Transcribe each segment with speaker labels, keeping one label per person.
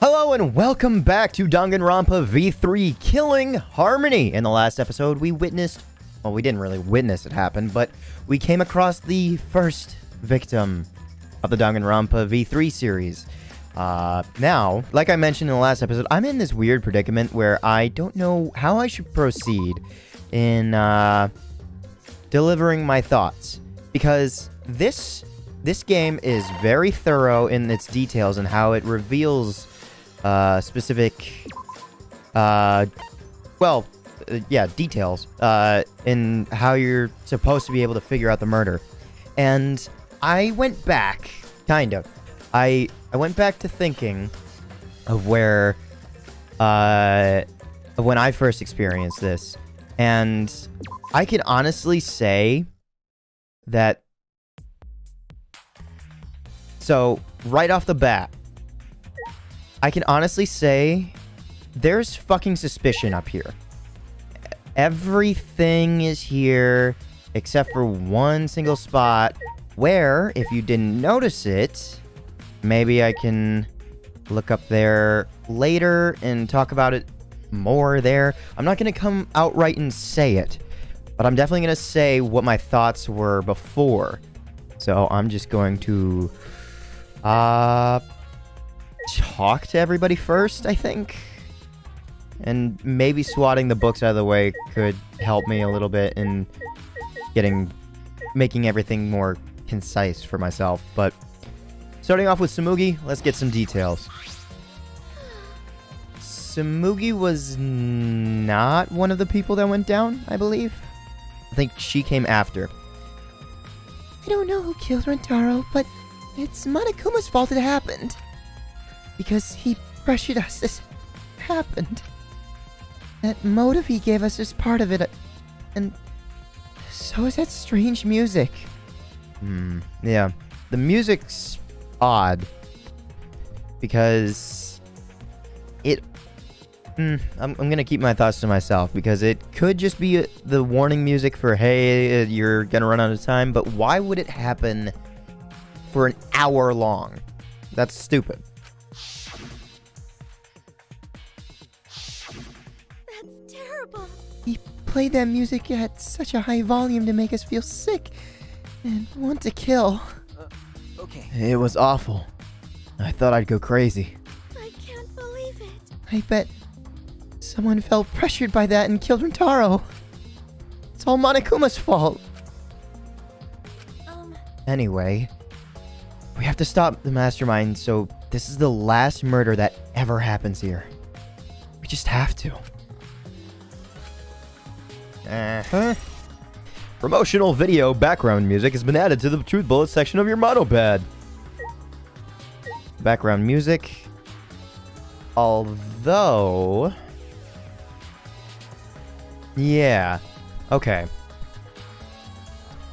Speaker 1: Hello and welcome back to Danganronpa V3 Killing Harmony. In the last episode, we witnessed... Well, we didn't really witness it happen, but we came across the first victim of the Danganronpa V3 series. Now, like I mentioned in the last episode, I'm in this weird predicament where I don't know how I should proceed in delivering my thoughts. Because this game is very thorough in its details and how it reveals... specific, details, in how you're supposed to be able to figure out the murder. And I went back, kind of. I went back to thinking of where, of when I first experienced this. And I can honestly say that... So, right off the bat, I can honestly say there's fucking suspicion up here. Everything is here except for one single spot where, if you didn't notice it, maybe I can look up there later and talk about it more there. I'm not going to come outright and say it, but I'm definitely going to say what my thoughts were before. So I'm just going to... talk to everybody first, I think. And maybe swatting the books out of the way could help me a little bit in making everything more concise for myself. But starting off with Tsumugi, let's get some details. Tsumugi was not one of the people that went down, I believe. I think she came after. I don't know who killed Rantaro, but it's Monokuma's fault it happened. Because he pressured us, this happened. That motive he gave us is part of it, and so is that strange music. Yeah. The music's odd. Because it... I'm gonna keep my thoughts to myself, because it could just be the warning music for, hey, you're gonna run out of time, but why would it happen for an hour long? That's stupid. He played that music at such a high volume to make us feel sick and want to kill.
Speaker 2: Okay.
Speaker 1: It was awful. I thought I'd go crazy.
Speaker 3: I can't believe it.
Speaker 1: I bet someone felt pressured by that and killed Rantaro. It's all Monokuma's fault. Anyway, we have to stop the mastermind, so this is the last murder that ever happens here. We just have to. Promotional video background music has been added to the Truth Bullet section of your monopad. Background music. Although... Yeah. Okay.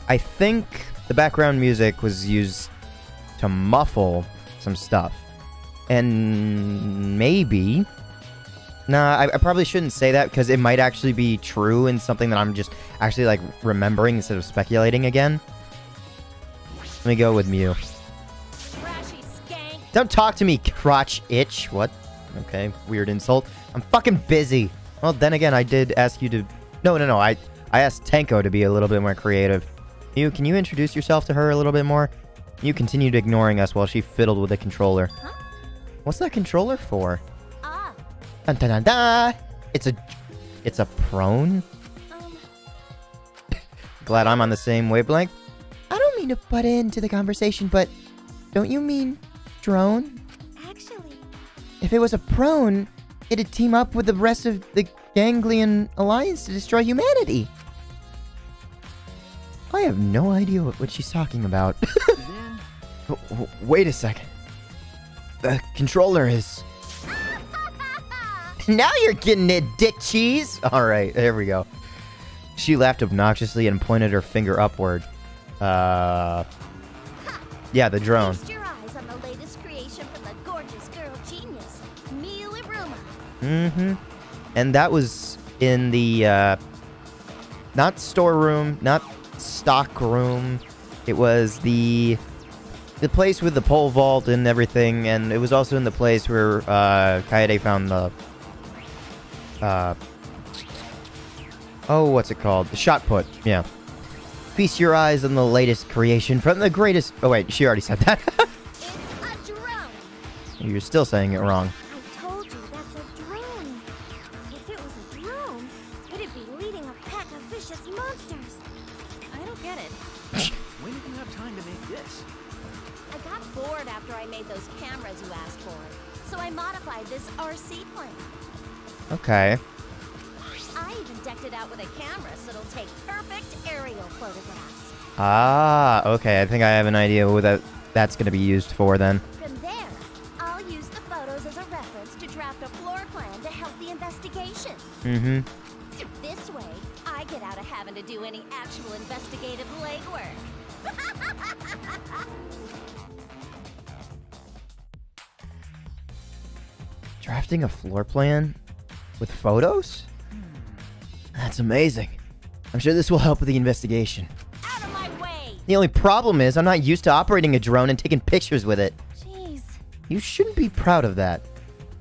Speaker 1: I think the background music was used to muffle some stuff. And maybe... Nah, I probably shouldn't say that because it might actually be true and something that I'm just actually, like, remembering instead of speculating again. Let me go with Mew. Don't talk to me, crotch itch. What? Okay, weird insult. I'm fucking busy. Well, then again, I did ask you to... No. I asked Tenko to be a little bit more creative. Mew, can you introduce yourself to her a little bit more? Mew continued ignoring us while she fiddled with the controller. Huh? What's that controller for? Dun, dun, dun, dun. It's a prone? Glad I'm on the same wavelength. I don't mean to butt into the conversation, but don't you mean drone?
Speaker 3: Actually...
Speaker 1: If it was a prone, it'd team up with the rest of the Ganglion Alliance to destroy humanity. I have no idea what she's talking about. Wait a second. The controller is... Now you're getting it, dick cheese! Alright, there we go. She laughed obnoxiously and pointed her finger upward. Yeah, the drone.
Speaker 3: Feast your eyes on the latest creation from the gorgeous girl genius, Miu Iruma.
Speaker 1: Mm-hmm. And that was in the, not storeroom, not stock room. It was the the place with the pole vault and everything, and it was also in the place where Kaede found the oh, what's it called? The shot put. Yeah. Feast your eyes on the latest creation from the greatest. Oh wait, she already said that.
Speaker 3: It's a drone.
Speaker 1: You're still saying it wrong.
Speaker 3: I told you that's a drone. If it was a drone, it'd be leading a pack of vicious monsters. I don't get it.
Speaker 2: When did you have time to make this?
Speaker 3: I got bored after I made those cameras you asked for, so I modified this RC plane.
Speaker 1: Okay.
Speaker 3: I even decked it out with a camera so it'll take perfect aerial photographs.
Speaker 1: Ah, okay. I think I have an idea what that's going to be used for then.
Speaker 3: From there, I'll use the photos as a reference to draft a floor plan to help the investigation.
Speaker 1: Mm-hmm.
Speaker 3: This way, I get out of having to do any actual investigative legwork.
Speaker 1: Drafting a floor plan with photos? That's amazing. I'm sure this will help with the investigation.
Speaker 3: Out of my way!
Speaker 1: The only problem is I'm not used to operating a drone and taking pictures with it.
Speaker 3: Jeez.
Speaker 1: You shouldn't be proud of that.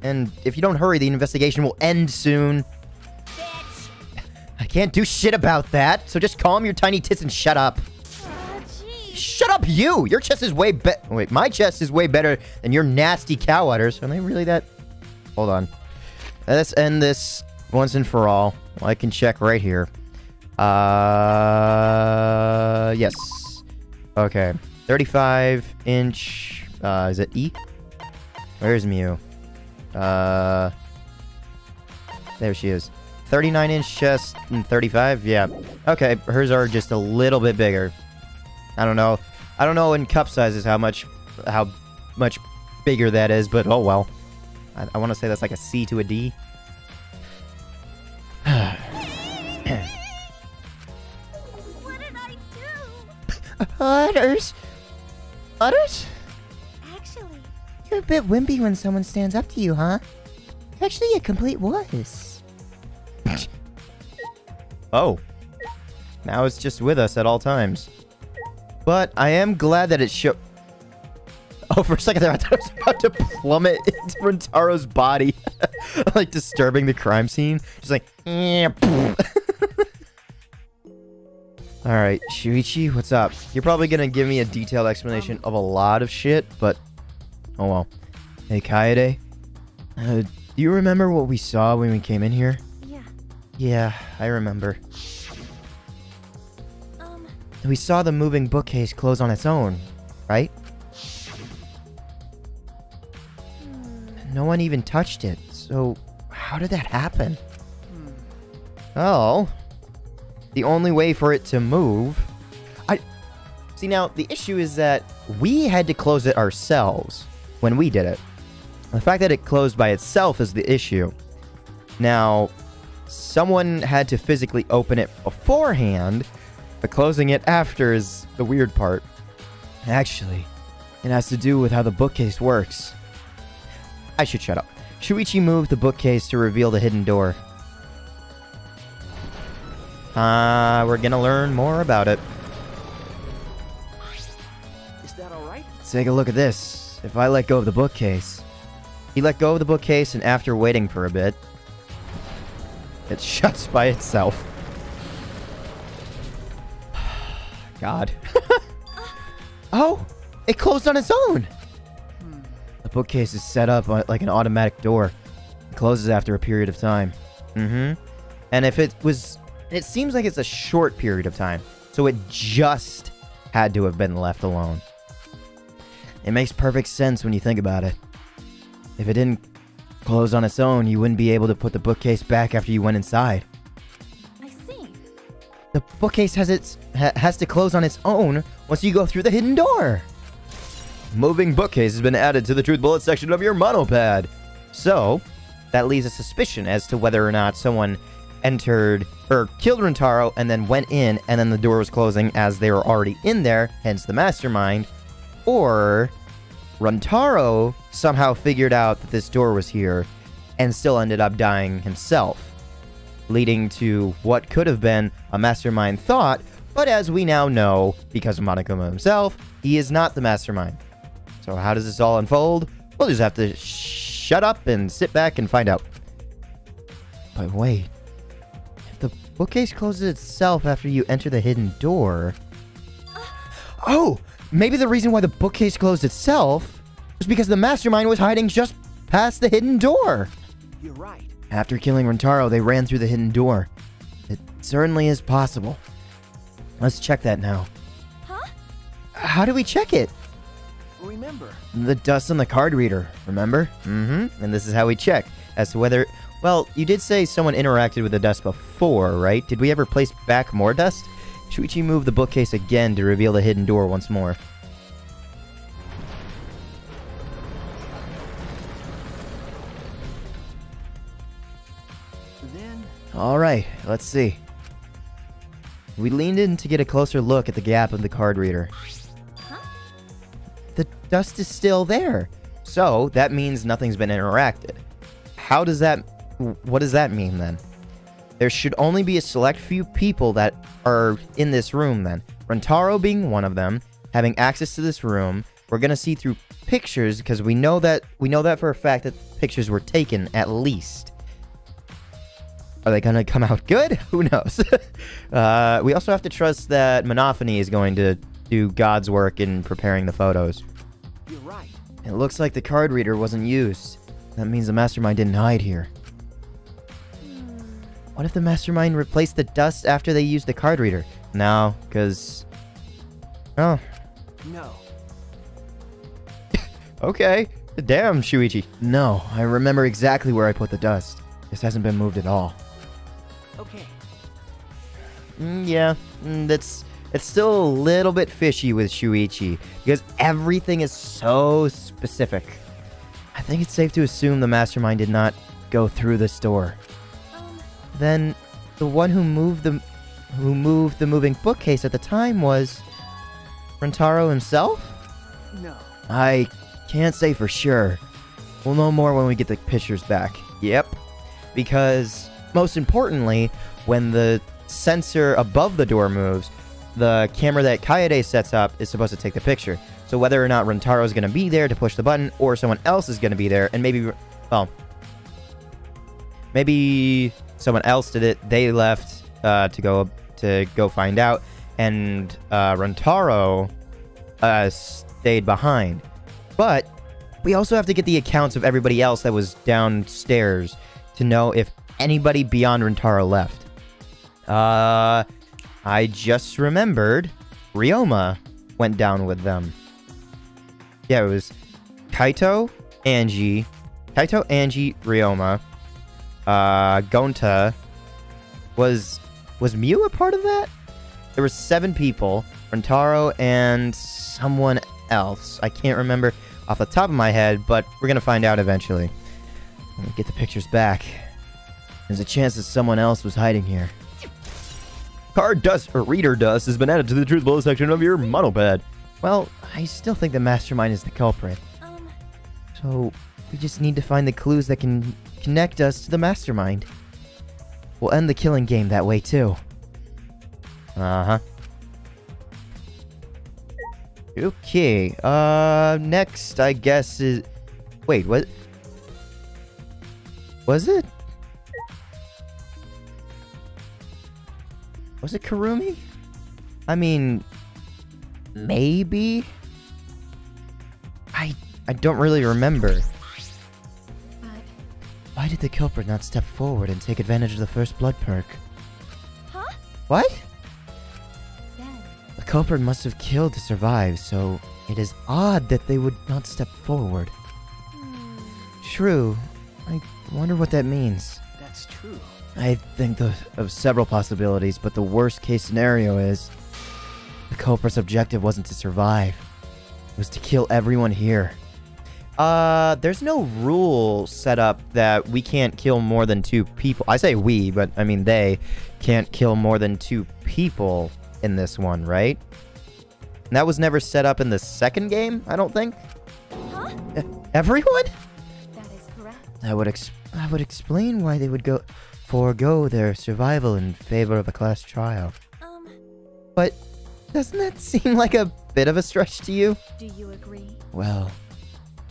Speaker 1: And if you don't hurry, the investigation will end soon.
Speaker 3: Bitch!
Speaker 1: I can't do shit about that, so just calm your tiny tits and shut up.
Speaker 3: Oh, jeez.
Speaker 1: Shut up, you! Your chest is way wait, my chest is way better than your nasty cow udders. Are they really that... Hold on. Let's end this once and for all. Well, I can check right here. Yes. Okay. 35-inch... is it E? Where's Mew? There she is. 39-inch chest and 35? Yeah. Okay, hers are just a little bit bigger. I don't know. I don't know in cup sizes how much bigger that is, but oh well. I want to say that's like a C to a D.
Speaker 3: What did I do?
Speaker 1: Udders? Udders?
Speaker 3: Actually,
Speaker 1: You're a bit wimpy when someone stands up to you, huh? You're actually a complete wuss. Oh. Now it's just with us at all times. But I am glad that it showed... Oh, for a second there, I thought I was about to plummet into Rantaro's body. Like, disturbing the crime scene. Just like... Alright, Shuichi, what's up? You're probably gonna give me a detailed explanation of a lot of shit, but... Oh well. Hey, Kaede. Do you remember what we saw when we came in here?
Speaker 3: yeah.
Speaker 1: Yeah, I remember. We saw the moving bookcase close on its own, right? No one even touched it, so how did that happen? Oh, the only way for it to move... See, now, the issue is that we had to close it ourselves when we did it. The fact that it closed by itself is the issue. Now, someone had to physically open it beforehand, but closing it after is the weird part. Actually, it has to do with how the bookcase works. I should shut up. Shuichi moved the bookcase to reveal the hidden door. We're gonna learn more about it.
Speaker 2: Is that alright?
Speaker 1: Let's take a look at this. If I let go of the bookcase... He let go of the bookcase, and after waiting for a bit... It shuts by itself. God. Oh! It closed on its own! The bookcase is set up like an automatic door. It closes after a period of time. And if it was... It seems like it's a short period of time. So it just had to have been left alone. It makes perfect sense when you think about it. If it didn't close on its own, you wouldn't be able to put the bookcase back after you went inside.
Speaker 3: I see.
Speaker 1: The bookcase has to close on its own once you go through the hidden door. Moving bookcase has been added to the truth bullet section of your monopad. So, that leaves a suspicion as to whether or not someone entered or killed Rantaro and then went in and then the door was closing as they were already in there, hence the mastermind. Or Rantaro somehow figured out that this door was here and still ended up dying himself, leading to what could have been a mastermind thought, but as we now know, because of Monokuma himself, he is not the mastermind. So how does this all unfold? We'll just have to shut up and sit back and find out. But wait. If the bookcase closes itself after you enter the hidden door... Oh! Maybe the reason why the bookcase closed itself was because the mastermind was hiding just past the hidden door.
Speaker 2: You're right.
Speaker 1: After killing Rantaro, they ran through the hidden door. It certainly is possible. Let's check that now.
Speaker 3: Huh?
Speaker 1: How do we check it?
Speaker 2: Remember.
Speaker 1: The dust on the card reader, remember? Mm-hmm. And this is how we check as to whether... Well, you did say someone interacted with the dust before, right? Did we ever place back more dust? Shuichi moved the bookcase again to reveal the hidden door once more. Alright, let's see. We leaned in to get a closer look at the gap of the card reader.
Speaker 3: Huh?
Speaker 1: The dust is still there. So, that means nothing's been interacted. What does that mean then? There should only be a select few people that are in this room then. Rantaro being one of them, having access to this room. We're gonna see through pictures because we know that for a fact that pictures were taken at least. Are they gonna come out good? Who knows? We also have to trust that Monophony is going to do God's work in preparing the photos.
Speaker 2: You're right.
Speaker 1: It looks like the card reader wasn't used. That means the mastermind didn't hide here. What if the mastermind replaced the dust after they used the card reader? No, because... Oh.
Speaker 2: No.
Speaker 1: Okay. Damn, Shuichi. No, I remember exactly where I put the dust. This hasn't been moved at all.
Speaker 2: Okay.
Speaker 1: Yeah, it's still a little bit fishy with Shuichi, because everything is so specific. I think it's safe to assume the mastermind did not go through this door. Then, the one who moved the moving bookcase at the time was... Rantaro himself?
Speaker 2: No.
Speaker 1: I can't say for sure. We'll know more when we get the pictures back. Yep. Because, most importantly, when the sensor above the door moves, the camera that Kaede sets up is supposed to take the picture. So whether or not Rantaro is going to be there to push the button, or someone else is going to be there, and maybe... Well... Maybe someone else did it. They left to go find out, and Rantaro stayed behind. But we also have to get the accounts of everybody else that was downstairs to know if anybody beyond Rantaro left. I just remembered Ryoma went down with them. Yeah, it was Kaito, Angie, Ryoma. Gonta. Was Mew a part of that? There were 7 people. Rantaro and someone else. I can't remember off the top of my head, but we're gonna find out eventually. When we get the pictures back. There's a chance that someone else was hiding here. Card dust, or reader dust, has been added to the truth below section of your monopad. Well, I still think the mastermind is the culprit. So, we just need to find the clues that can connect us to the mastermind. We'll end the killing game that way too. Uh-huh. Okay, next I guess is... Wait, what? Was it? Was it Kurumi? I mean... Maybe? I don't really remember. Why did the culprit not step forward and take advantage of the first blood perk?
Speaker 3: Huh?
Speaker 1: What?
Speaker 3: Then.
Speaker 1: The culprit must have killed to survive, so it is odd that they would not step forward. True. I wonder what that means.
Speaker 2: That's true.
Speaker 1: I think of several possibilities, but the worst case scenario is the culprit's objective wasn't to survive. It was to kill everyone here. There's no rule set up that we can't kill more than 2 people. I say we, but I mean they can't kill more than 2 people in this one, right? And that was never set up in the second game, I don't think.
Speaker 3: Huh?
Speaker 1: Everyone?
Speaker 3: That is correct.
Speaker 1: That would explain why they would forego their survival in favor of a class trial. But Doesn't that seem like a bit of a stretch to you?
Speaker 3: Do you agree?
Speaker 1: Well,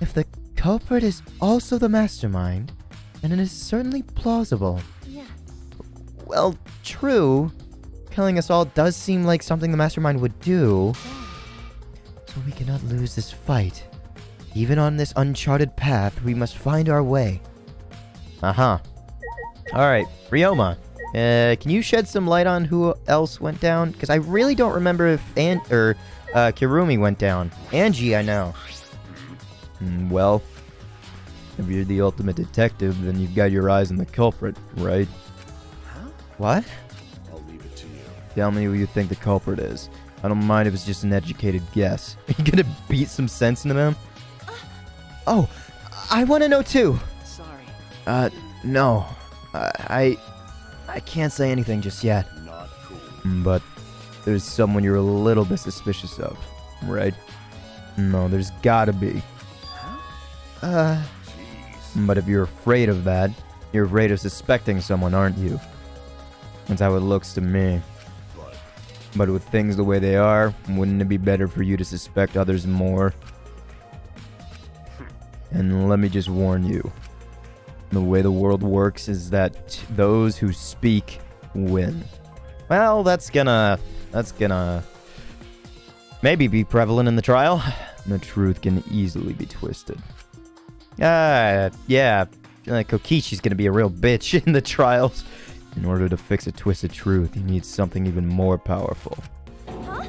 Speaker 1: if the culprit is also the mastermind, then it is certainly plausible.
Speaker 3: Yeah.
Speaker 1: Well, true. Killing us all does seem like something the mastermind would do. So we cannot lose this fight. Even on this uncharted path, we must find our way. Uh-huh. Alright, Ryoma. Can you shed some light on who else went down? Because I really don't remember if Kirumi went down. Angie, I know. Well, if you're the ultimate detective, then you've got your eyes on the culprit, right?
Speaker 2: Huh?
Speaker 1: What?
Speaker 4: I'll leave it to you.
Speaker 1: Tell me who you think the culprit is. I don't mind if it's just an educated guess. Are you gonna beat some sense into them? Oh, I want to know too.
Speaker 2: Sorry.
Speaker 1: No. I can't say anything just yet.
Speaker 4: Not cool.
Speaker 1: But there's someone you're a little bit suspicious of, right? No, there's gotta be.
Speaker 2: Huh?
Speaker 4: Jeez.
Speaker 1: But if you're afraid of that, you're afraid of suspecting someone, aren't you? That's how it looks to me. But with things the way they are, wouldn't it be better for you to suspect others more? And let me just warn you. The way the world works is that those who speak win. Well, that's gonna maybe be prevalent in the trial. The truth can easily be twisted. Yeah. Kokishi's gonna be a real bitch in the trials. In order to fix a twisted truth, you need something even more powerful.
Speaker 3: Huh?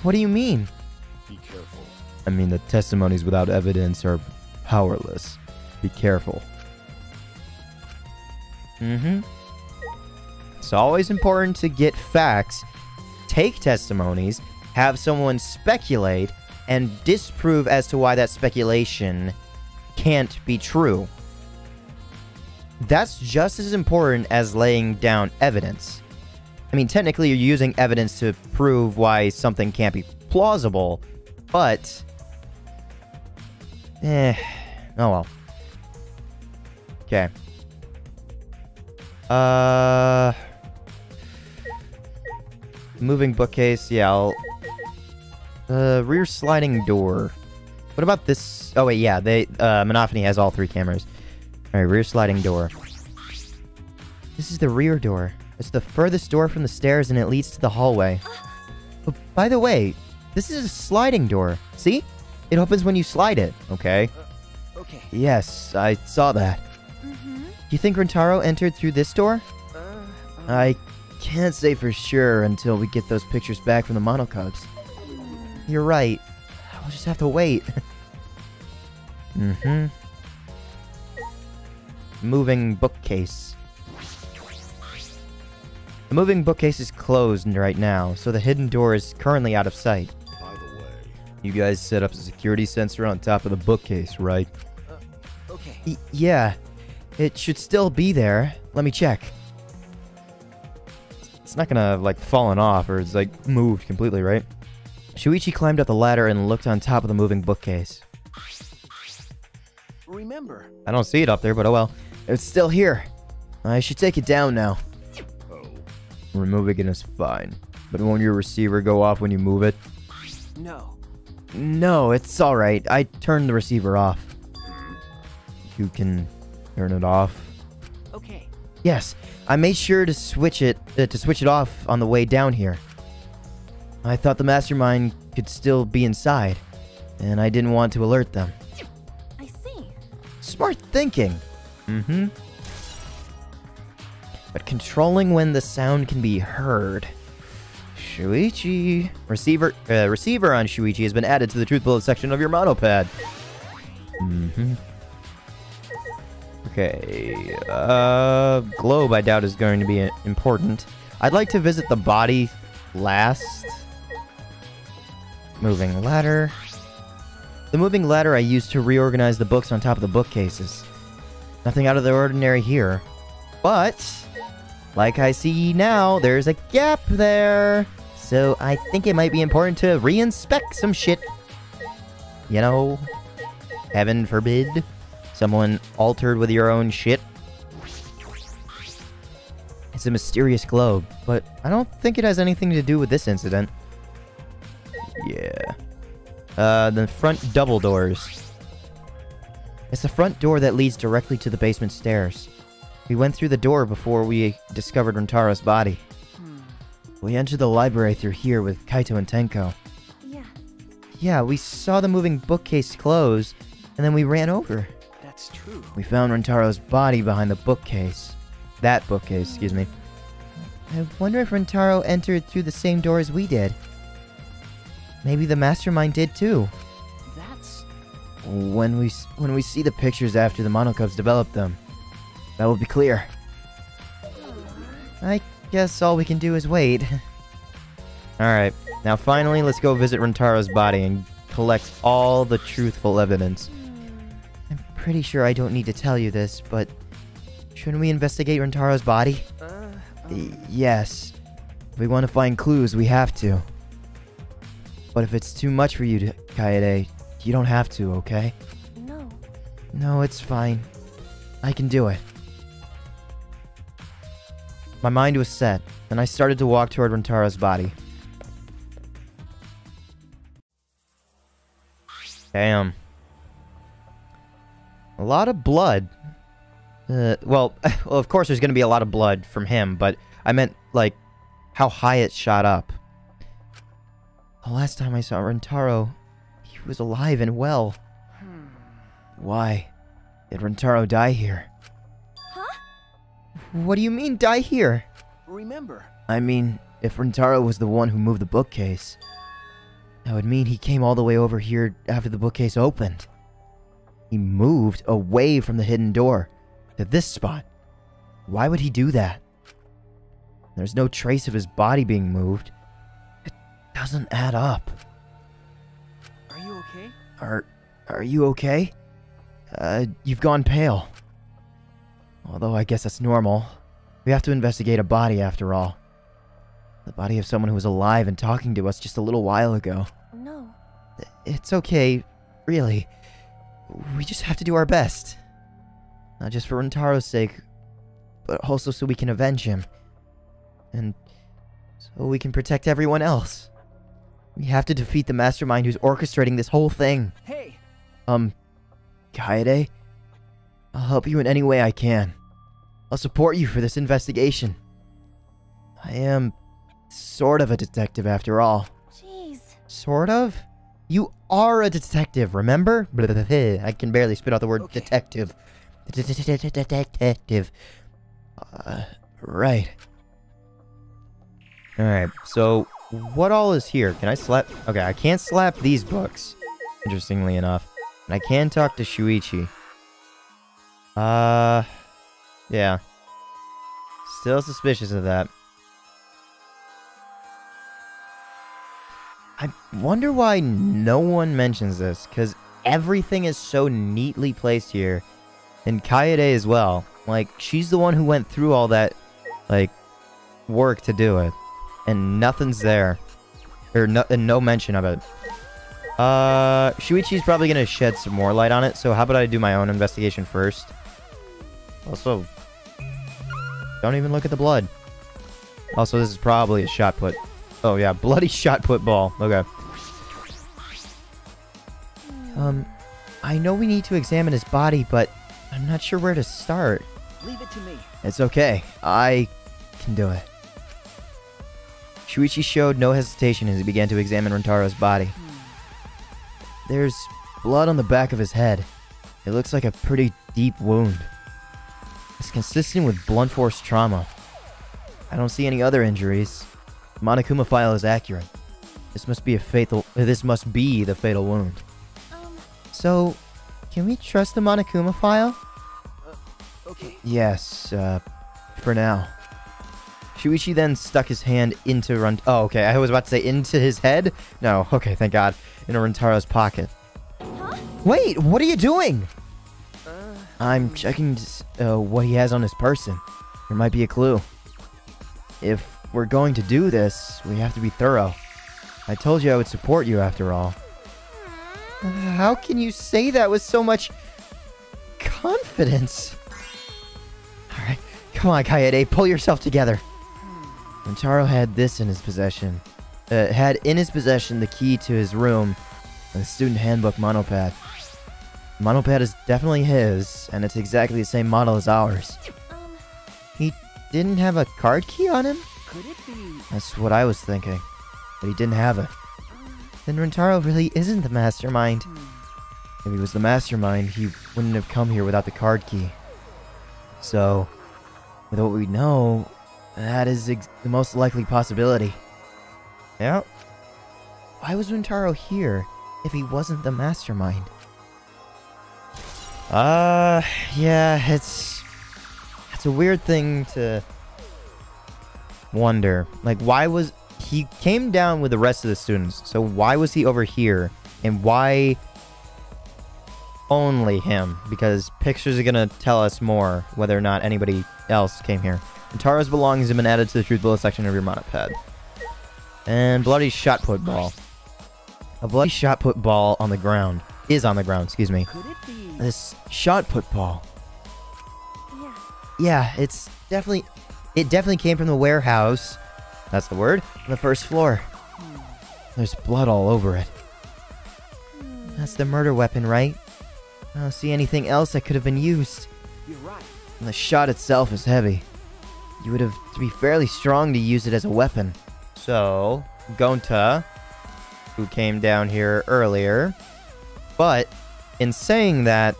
Speaker 1: What do you mean?
Speaker 4: Be careful.
Speaker 1: I mean, the testimonies without evidence are powerless. Be careful. It's always important to get facts, take testimonies, have someone speculate, and disprove as to why that speculation can't be true. That's just as important as laying down evidence. I mean, technically you're using evidence to prove why something can't be plausible, but... oh well. Okay. Moving bookcase, yeah, rear sliding door. What about this? Oh wait, yeah, Monophony has all 3 cameras. Alright, rear sliding door. This is the rear door. It's the furthest door from the stairs and it leads to the hallway. Oh, by the way, this is a sliding door. See? It opens when you slide it, okay?
Speaker 2: Okay.
Speaker 1: Yes, I saw that. Do you think Rantaro entered through this door? I can't say for sure until we get those pictures back from the Monocubs. You're right. I'll just have to wait. Moving bookcase. The moving bookcase is closed right now, so the hidden door is currently out of sight.
Speaker 4: By the way,
Speaker 1: You guys set up a security sensor on top of the bookcase, right?
Speaker 2: Okay.
Speaker 1: Yeah. It should still be there. Let me check. It's not gonna, like, fallen off or it's, like, moved completely, right? Shuichi climbed up the ladder and looked on top of the moving bookcase.
Speaker 2: Remember.
Speaker 1: I don't see it up there, but oh well. It's still here. I should take it down now.
Speaker 4: oh,
Speaker 1: Removing it is fine. But won't your receiver go off when you move it?
Speaker 2: No.
Speaker 1: No, it's alright. I turned the receiver off. You can turn it off.
Speaker 2: Okay.
Speaker 1: Yes, I made sure to switch it off on the way down here. I thought the mastermind could still be inside, and I didn't want to alert them.
Speaker 3: I see.
Speaker 1: Smart thinking. But controlling when the sound can be heard. Shuichi. Receiver on Shuichi has been added to the truth bullet section of your monopad. Okay. Globe I doubt is going to be important. I'd like to visit the body last. Moving ladder. The moving ladder I used to reorganize the books on top of the bookcases. Nothing out of the ordinary here. But, like I see now, there's a gap there. So I think it might be important to re-inspect some shit. You know, heaven forbid, someone altered with your own shit. It's a mysterious globe, but I don't think it has anything to do with this incident. Yeah. The front double doors. It's the front door that leads directly to the basement stairs. We went through the door before we discovered Rantaro's body. We entered the library through here with Kaito and Tenko.
Speaker 3: Yeah.
Speaker 1: Yeah, we saw the moving bookcase close, and then we ran over.
Speaker 2: That's true.
Speaker 1: We found Rantaro's body behind the bookcase. That bookcase, excuse me. I wonder if Rantaro entered through the same door as we did. Maybe the mastermind did too.
Speaker 2: That's...
Speaker 1: When we see the pictures after the Monocubs developed them, that will be clear. I guess all we can do is wait. Alright, now finally let's go visit Rantaro's body and collect all the truthful evidence. I'm pretty sure I don't need to tell you this, but shouldn't we investigate Rantaro's body? Yes. If we want to find clues, we have to. But if it's too much for you, Kaede, you don't have to, okay?
Speaker 3: No.
Speaker 1: No, it's fine. I can do it. My mind was set, and I started to walk toward Rantaro's body. Damn. A lot of blood. Well, of course there's gonna be a lot of blood from him, but I meant, like, how high it shot up. The last time I saw Rantaro, he was alive and well. Why did Rantaro die here?
Speaker 3: Huh?
Speaker 1: What do you mean, die here?
Speaker 2: Remember.
Speaker 1: I mean, if Rantaro was the one who moved the bookcase, that would mean he came all the way over here after the bookcase opened. He moved away from the hidden door to this spot. Why would he do that? There's no trace of his body being moved. It doesn't add up.
Speaker 2: Are you okay?
Speaker 1: Are you okay? You've gone pale. Although I guess that's normal. We have to investigate a body after all. The body of someone who was alive and talking to us just a little while ago.
Speaker 3: No.
Speaker 1: It's okay, really. We just have to do our best. Not just for Rantaro's sake, but also so we can avenge him. And so we can protect everyone else. We have to defeat the mastermind who's orchestrating this whole thing.
Speaker 2: Hey!
Speaker 1: Kaede? I'll help you in any way I can. I'll support you for this investigation. I am sort of a detective after all.
Speaker 3: Jeez.
Speaker 1: Sort of? You are a detective, remember? I can barely spit out the word
Speaker 2: Okay.
Speaker 1: detective. Detective. Right. Alright, so what all is here? Can I slap? Okay, I can't slap these books, interestingly enough. And I can talk to Shuichi. Yeah. Still suspicious of that. I wonder why no one mentions this, because everything is so neatly placed here. And Kaede as well. Like, she's the one who went through all that, like, work to do it. And nothing's there. Or no mention of it. Shuichi's probably gonna shed some more light on it, so how about I do my own investigation first? Also, don't even look at the blood. Also, this is probably a shot put. Oh yeah, bloody shot put ball. Okay. I know we need to examine his body, but I'm not sure where to start.
Speaker 2: Leave it to me.
Speaker 1: It's okay. I can do it. Shuichi showed no hesitation as he began to examine Rantaro's body. There's blood on the back of his head. It looks like a pretty deep wound. It's consistent with blunt force trauma. I don't see any other injuries. The Monokuma file is accurate. This must be the fatal wound. So, can we trust the Monokuma file?
Speaker 2: Okay.
Speaker 1: Yes, for now. Shuichi then stuck his hand into Oh, okay, I was about to say into his head? No, okay, thank God. Into Rantaro's pocket.
Speaker 3: Huh?
Speaker 1: Wait, what are you doing? I'm checking what he has on his person. There might be a clue. If we're going to do this, we have to be thorough. I told you I would support you after all. How can you say that with so much confidence? Alright, come on, Kaede, pull yourself together. Rantaro had this in his possession. had in his possession the key to his room, and the student handbook monopad. The monopad is definitely his, and it's exactly the same model as ours. He didn't have a card key on him?
Speaker 2: Could it be?
Speaker 1: That's what I was thinking. But he didn't have it. Then Rantaro really isn't the mastermind. If he was the mastermind, he wouldn't have come here without the card key. So, with what we know, that is the most likely possibility. Yeah. Why was Rantaro here if he wasn't the mastermind? Yeah, it's a weird thing to wonder. Like, why was he came down with the rest of the students? So why was he over here, and why only him? Because pictures are gonna tell us more whether or not anybody else came here. Rantaro's belongings have been added to the truth bullet section of your monopad. And bloody shot put ball. A bloody shot put ball on the ground. Is on the ground, excuse me.
Speaker 2: Could it be?
Speaker 1: This shot put ball.
Speaker 3: Yeah.
Speaker 1: Yeah, it definitely came from the warehouse. That's the word. On the first floor. There's blood all over it. That's the murder weapon, right? I don't see anything else that could have been used.
Speaker 2: You're right.
Speaker 1: And the shot itself is heavy. You would have to be fairly strong to use it as a weapon. So, Gonta, who came down here earlier. But, in saying that,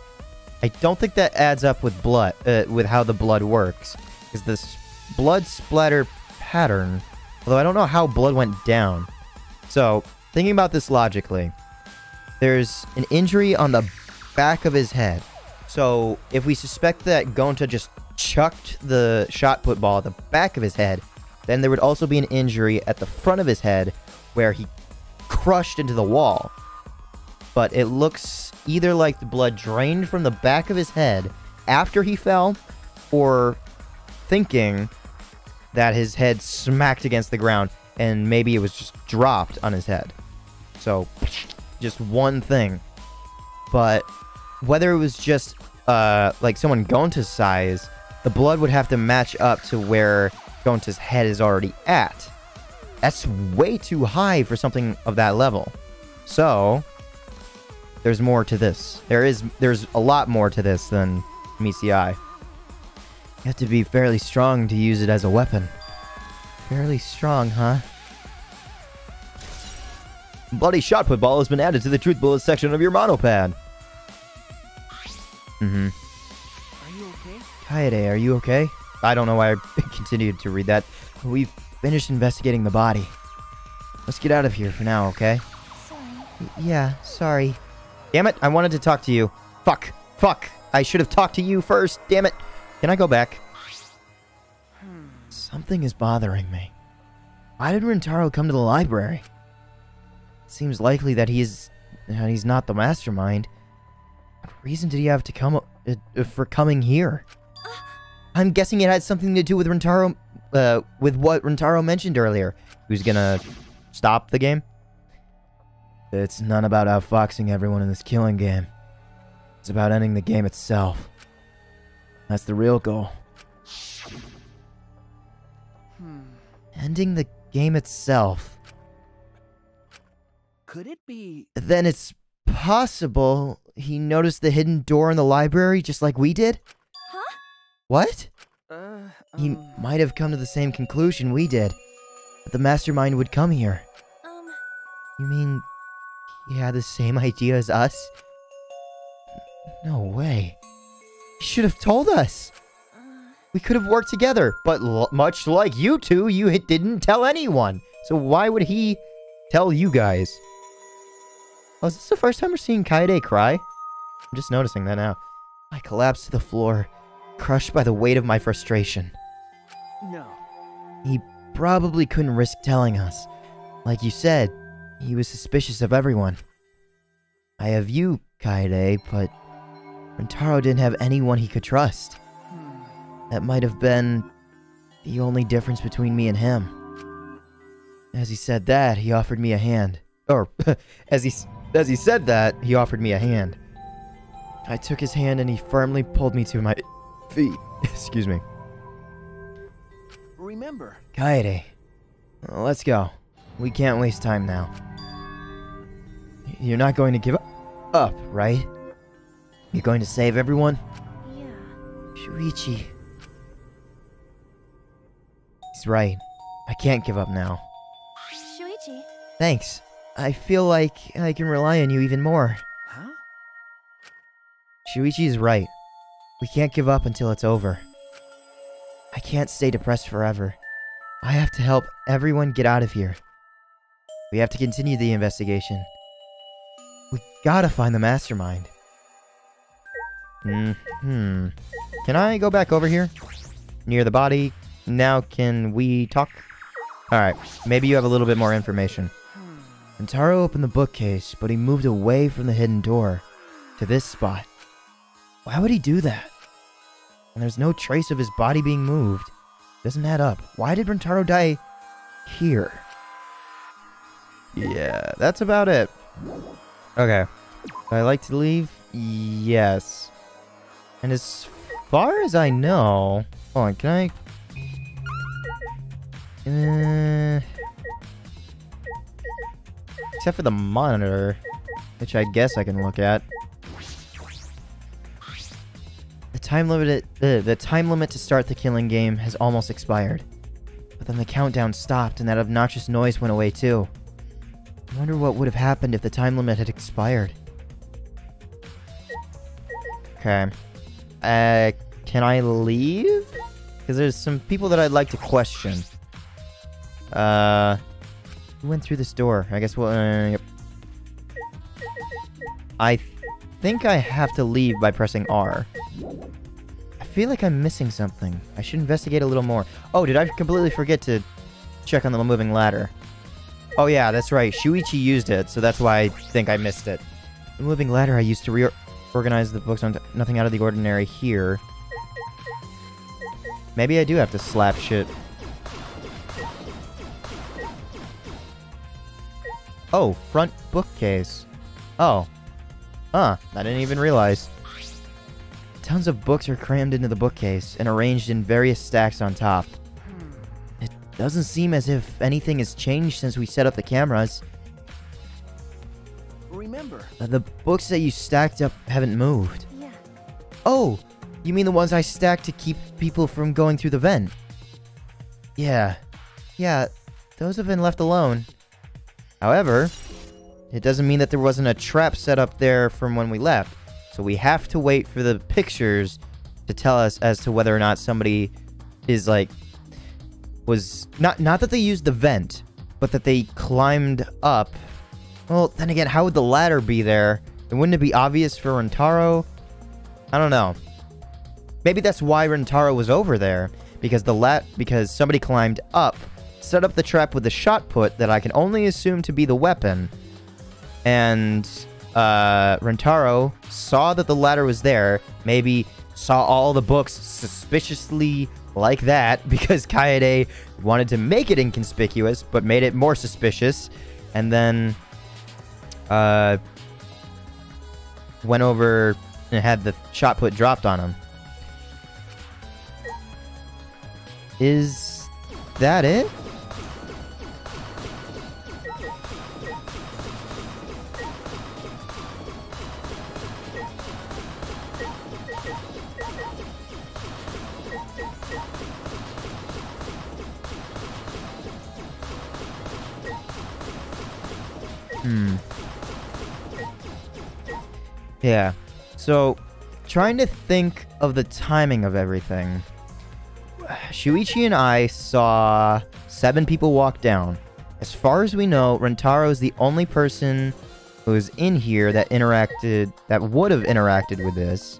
Speaker 1: I don't think that adds up with blood, with how the blood works. Because this blood splatter pattern, although I don't know how blood went down. So, thinking about this logically, there's an injury on the back of his head. So, if we suspect that Gonta just chucked the shot put ball at the back of his head, then there would also be an injury at the front of his head where he crushed into the wall. But it looks either like the blood drained from the back of his head after he fell, or thinking that his head smacked against the ground and maybe it was just dropped on his head. So, just one thing. But whether it was just like someone Gonta's size, the blood would have to match up to where Gonta's head is already at. That's way too high for something of that level. So, there's more to this. There's a lot more to this than meets the eye. You have to be fairly strong to use it as a weapon. Fairly strong, huh? Bloody shot put ball has been added to the truth bullet section of your monopad.
Speaker 2: Are you okay?
Speaker 1: Kaede, are you okay? I don't know why I continued to read that. We've finished investigating the body. Let's get out of here for now, okay?
Speaker 3: Sorry.
Speaker 1: Yeah, sorry. Damn it, I wanted to talk to you. Fuck. I should have talked to you first. Damn it. Can I go back? Something is bothering me. Why did Rantaro come to the library? It seems likely that he's not the mastermind. What reason did he have to come for coming here? I'm guessing it had something to do with Rantaro, with what Rantaro mentioned earlier. He was gonna stop the game. It's not about outfoxing everyone in this killing game. It's about ending the game itself. That's the real goal. Ending the game itself.
Speaker 2: Could it be?
Speaker 1: Then it's possible he noticed the hidden door in the library just like we did?
Speaker 3: Huh?
Speaker 1: What? He might have come to the same conclusion we did. That the mastermind would come here. You mean he had the same idea as us? No way. He should have told us. We could have worked together, but much like you two, you didn't tell anyone. So why would he tell you guys? Oh, is this the first time we're seeing Kaede cry? I'm just noticing that now. I collapsed to the floor, crushed by the weight of my frustration.
Speaker 2: No.
Speaker 1: He probably couldn't risk telling us. Like you said, he was suspicious of everyone. I have you, Kaede, but Rantaro didn't have anyone he could trust. That might have been the only difference between me and him. As he said that, he offered me a hand. Or, as he said that, he offered me a hand. I took his hand and he firmly pulled me to my feet. Excuse me.
Speaker 2: Remember.
Speaker 1: Kaede, let's go. We can't waste time now. You're not going to give up, right? You're going to save everyone?
Speaker 3: Yeah.
Speaker 1: Shuichi. He's right. I can't give up now.
Speaker 3: Shuichi.
Speaker 1: Thanks. I feel like I can rely on you even more.
Speaker 2: Huh?
Speaker 1: Shuichi's right. We can't give up until it's over. I can't stay depressed forever. I have to help everyone get out of here. We have to continue the investigation. We gotta find the mastermind. Can I go back over here? Near the body? Now can we talk? Alright, maybe you have a little bit more information. Rantaro opened the bookcase, but he moved away from the hidden door. To this spot. Why would he do that? And there's no trace of his body being moved. Doesn't add up. Why did Rantaro die here? Yeah, that's about it. Okay. Would I like to leave? Yes. And as far as I know... Hold on, can I... Except for the monitor, which I guess I can look at. The time limit to start the killing game has almost expired. But then the countdown stopped and that obnoxious noise went away too. I wonder what would have happened if the time limit had expired. Okay. Can I leave? Because there's some people that I'd like to question. Who went through this door? I guess we'll... Yep. I think I have to leave by pressing R. I feel like I'm missing something. I should investigate a little more. Oh, did I completely forget to check on the moving ladder? Oh yeah, that's right. Shuichi used it, so that's why I think I missed it. The moving ladder I used to reorganize the books on nothing out of the ordinary here. Maybe I do have to slap shit. Oh, front bookcase. Oh. Huh, I didn't even realize. Tons of books are crammed into the bookcase and arranged in various stacks on top. It doesn't seem as if anything has changed since we set up the cameras.
Speaker 2: Remember.
Speaker 1: The books that you stacked up haven't moved.
Speaker 3: Yeah.
Speaker 1: Oh, you mean the ones I stacked to keep people from going through the vent? Yeah. Yeah, those have been left alone. However, it doesn't mean that there wasn't a trap set up there from when we left. So we have to wait for the pictures to tell us as to whether or not somebody is like... Was... Not that they used the vent, but that they climbed up. Well, then again, how would the ladder be there? And wouldn't it be obvious for Rantaro? I don't know. Maybe that's why Rantaro was over there. Because because somebody climbed up, set up the trap with the shot put that I can only assume to be the weapon. And Rantaro saw that the ladder was there, maybe saw all the books suspiciously like that, because Kaede wanted to make it inconspicuous, but made it more suspicious, and then went over and had the shot put dropped on him. Is that it? Yeah. So, trying to think of the timing of everything. Shuichi and I saw 7 people walk down. As far as we know, Rantaro is the only person who's in here that would have interacted with this.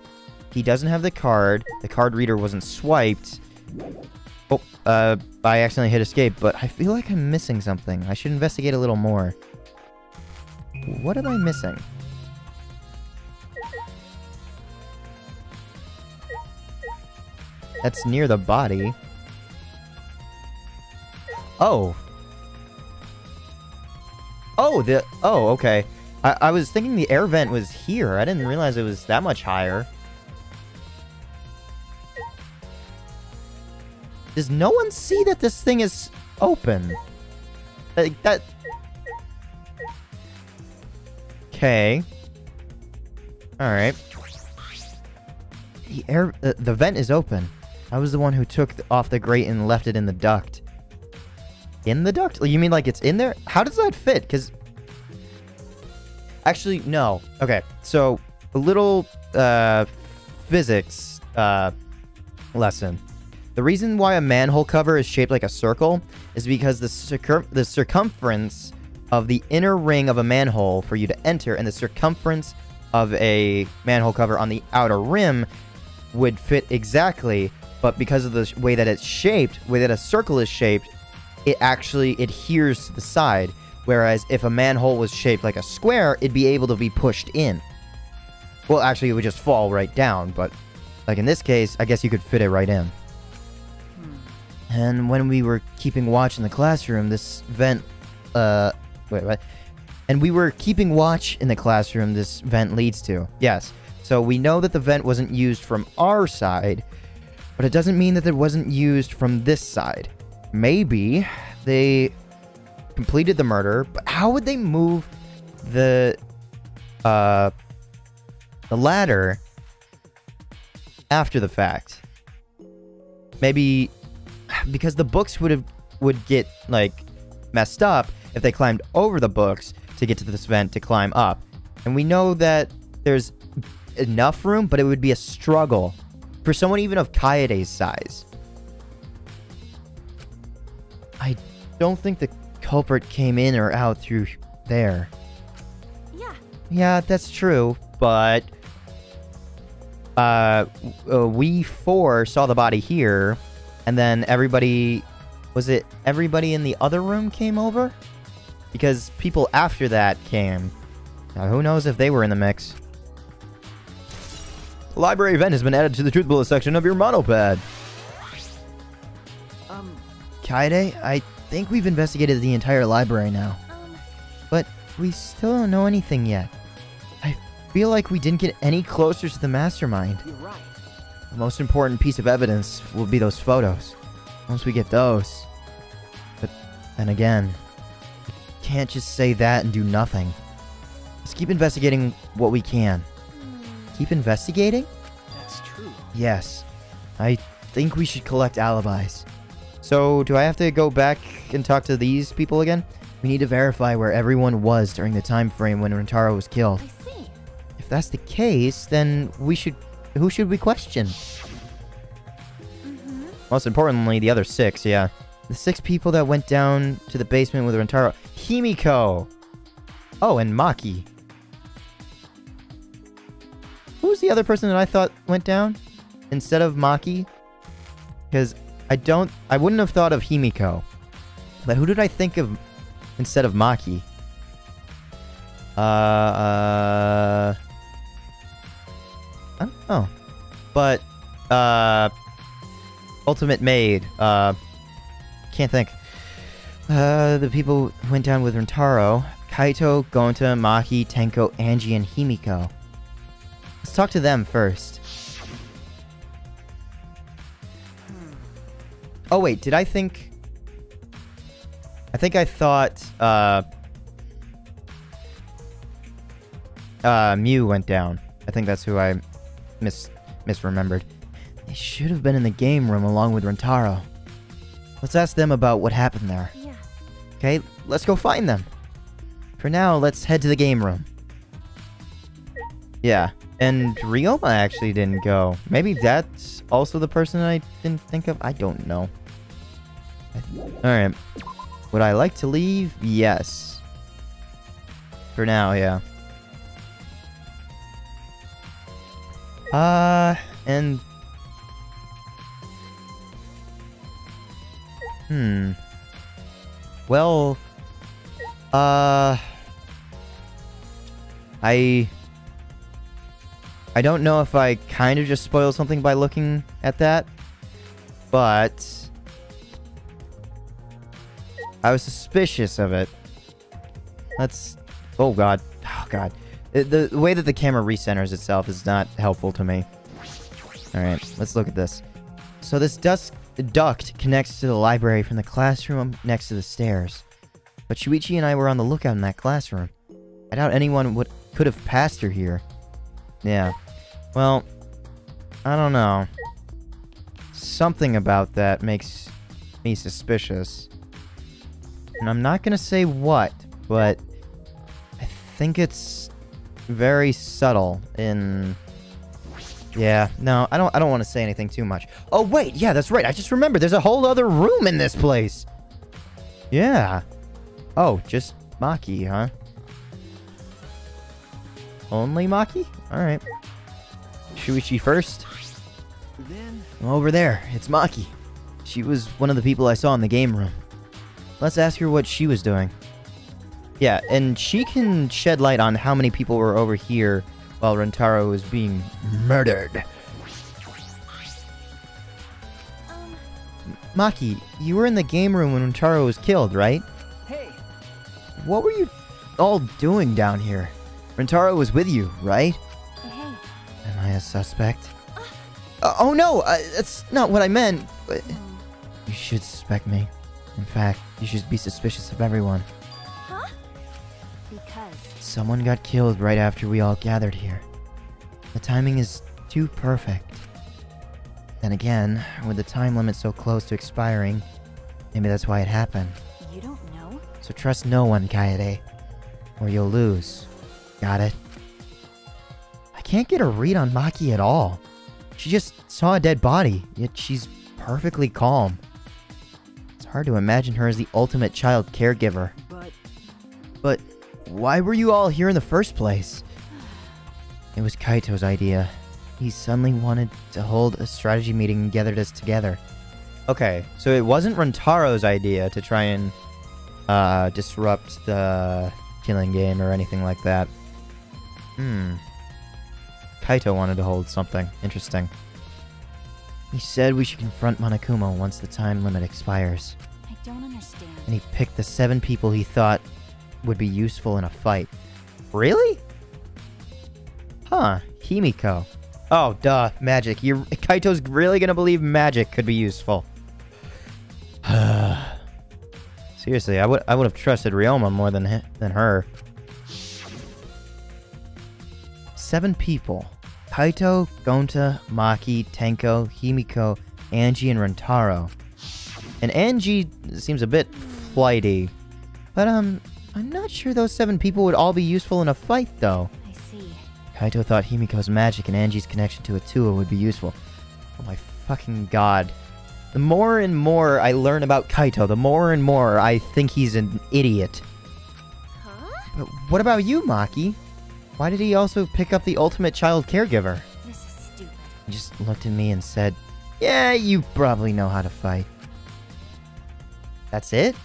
Speaker 1: He doesn't have the card. The card reader wasn't swiped. Oh, I accidentally hit escape, but I feel like I'm missing something. I should investigate a little more. What am I missing? That's near the body. Oh. Oh, okay. I was thinking the air vent was here. I didn't realize it was that much higher. Does no one see that this thing is open? Like, that... Okay. Alright. The vent is open. I was the one who took off the grate and left it in the duct. In the duct? You mean like it's in there? How does that fit? Because... Actually, no. Okay, so a little physics lesson. The reason why a manhole cover is shaped like a circle is because the circumference of the inner ring of a manhole for you to enter and the circumference of a manhole cover on the outer rim would fit exactly, but because of the way that it's shaped, the way that a circle is shaped, it actually adheres to the side. Whereas if a manhole was shaped like a square, it'd be able to be pushed in. Well, actually, it would just fall right down, but like in this case, I guess you could fit it right in. And when we were keeping watch in the classroom, this vent, wait, what? And we were keeping watch in the classroom this vent leads to. Yes. So we know that the vent wasn't used from our side, but it doesn't mean that it wasn't used from this side. Maybe they completed the murder, but how would they move the ladder after the fact? Maybe because the books would get like messed up if they climbed over the books to get to this vent to climb up. And we know that there's enough room, but it would be a struggle for someone even of Kaede's size. I don't think the culprit came in or out through there.
Speaker 3: Yeah.
Speaker 1: Yeah, that's true, but we four saw the body here, and then everybody... Was it everybody in the other room came over? Because people after that came. Now, who knows if they were in the mix. The library event has been added to the truth bullet section of your monopad. Kaede, I think we've investigated the entire library now. But we still don't know anything yet. I feel like we didn't get any closer to the mastermind.
Speaker 2: You're right.
Speaker 1: The most important piece of evidence will be those photos. Once we get those. But then again, we can't just say that and do nothing. Let's keep investigating what we can. Keep investigating?
Speaker 2: That's true.
Speaker 1: Yes. I think we should collect alibis. So, do I have to go back and talk to these people again? We need to verify where everyone was during the time frame when Rantaro was killed.
Speaker 3: I see.
Speaker 1: If that's the case, then who should we question? Most importantly, the other 6, yeah. The 6 people that went down to the basement with Rantaro. Himiko! Oh, and Maki. Who was the other person that I thought went down instead of Maki? Because I wouldn't have thought of Himiko. But who did I think of instead of Maki? I don't know. But, Ultimate Maid, can't think. The people who went down with Rantaro. Kaito, Gonta, Maki, Tenko, Angie, and Himiko. Let's talk to them first. Oh wait, did I think... I thought, Mew went down. I think that's who I misremembered. They should have been in the game room along with Rantaro. Let's ask them about what happened there.
Speaker 3: Yeah.
Speaker 1: Okay, let's go find them. For now, let's head to the game room. Yeah, and Ryoma actually didn't go. Maybe that's also the person I didn't think of? I don't know. Alright. Would I like to leave? Yes. For now, yeah. And... Well... I don't know if I kind of just spoiled something by looking at that, but I was suspicious of it. Let's... Oh god. Oh god. The way that the camera recenters itself is not helpful to me. Alright, let's look at this. So this duct connects to the library from the classroom next to the stairs. But Shuichi and I were on the lookout in that classroom. I doubt anyone could have passed her here. Yeah. Well, I don't know. Something about that makes me suspicious. And I'm not gonna say what, but I think it's very subtle in... Yeah, no, I don't want to say anything too much. Oh, wait, yeah, that's right. I just remembered there's a whole other room in this place. Yeah. Oh, just Maki, huh? Only Maki? Alright. Shuichi first.
Speaker 2: Then
Speaker 1: Over there, it's Maki. She was one of the people I saw in the game room. Let's ask her what she was doing. Yeah, and she can shed light on how many people were over here while Rantaro was being murdered. Maki, you were in the game room when Rantaro was killed, right?
Speaker 2: hey,
Speaker 1: What were you all doing down here? Rantaro was with you, right?
Speaker 3: Hey.
Speaker 1: Am I a suspect? Oh no, that's not what I meant. But you should suspect me. In fact, you should be suspicious of everyone.
Speaker 3: Huh? Because...
Speaker 1: Someone got killed right after we all gathered here. The timing is too perfect. Then again, with the time limit so close to expiring, maybe that's why it happened.
Speaker 3: You don't know?
Speaker 1: So trust no one, Kaede, or you'll lose. Got it? I can't get a read on Maki at all. She just saw a dead body, yet she's perfectly calm. It's hard to imagine her as the ultimate child caregiver. But why were you all here in the first place? It was Kaito's idea. He suddenly wanted to hold a strategy meeting and gathered us together. Okay, so it wasn't Rantaro's idea to try and disrupt the killing game or anything like that. Kaito wanted to hold something. Interesting. He said we should confront Monokuma once the time limit expires.
Speaker 3: I don't understand.
Speaker 1: And he picked the 7 people he thought would be useful in a fight. Really? Huh. Himiko. Oh, duh. Magic. Kaito's really gonna believe magic could be useful. Seriously, I would have trusted Ryoma more than her. 7 people. Kaito, Gonta, Maki, Tenko, Himiko, Angie, and Rantaro. And Angie seems a bit flighty. But, I'm not sure those 7 people would all be useful in a fight, though.
Speaker 3: I see.
Speaker 1: Kaito thought Himiko's magic and Angie's connection to Atua would be useful. Oh my fucking god. The more and more I learn about Kaito, the more and more I think he's an idiot.
Speaker 3: Huh?
Speaker 1: But what about you, Maki? Why did he also pick up the ultimate child caregiver?
Speaker 3: This is stupid.
Speaker 1: He just looked at me and said, "Yeah, you probably know how to fight." That's it?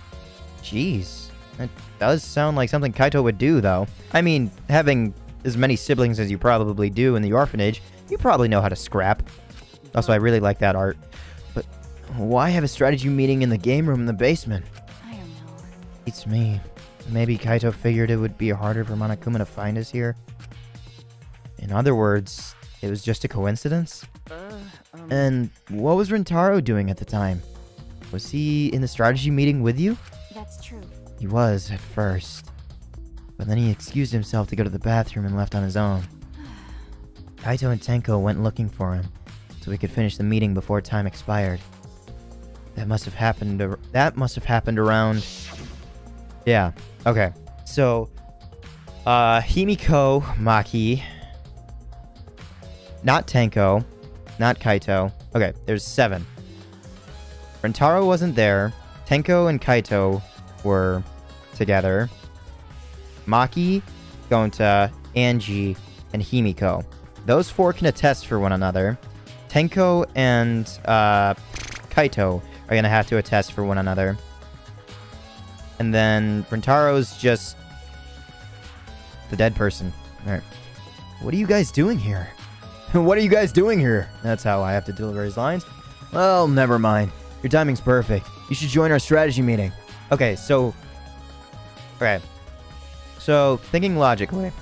Speaker 1: Jeez. That does sound like something Kaito would do, though. I mean, having as many siblings as you probably do in the orphanage, you probably know how to scrap. Also, I really like that art. But why have a strategy meeting in the game room in the basement?
Speaker 3: I don't know.
Speaker 1: It's me. Maybe Kaito figured it would be harder for Monokuma to find us here. In other words, it was just a coincidence? And what was Rantaro doing at the time? Was he in the strategy meeting with you?
Speaker 3: That's true.
Speaker 1: He was, at first. But then he excused himself to go to the bathroom and left on his own. Kaito and Tenko went looking for him, so we could finish the meeting before time expired. That must have happened around... Yeah, okay. So, Himiko, Maki... Not Tenko. Not Kaito. Okay, there's 7. Rantaro wasn't there. Tenko and Kaito were together. Maki, Gonta, Angie, and Himiko. Those 4 can attest for one another. Tenko and Kaito are gonna have to attest for one another. And then Rantaro's just the dead person. Alright. What are you guys doing here? What are you guys doing here? That's how I have to deliver his lines. Well, never mind. Your timing's perfect. You should join our strategy meeting. Okay, so... Okay. So, thinking logically.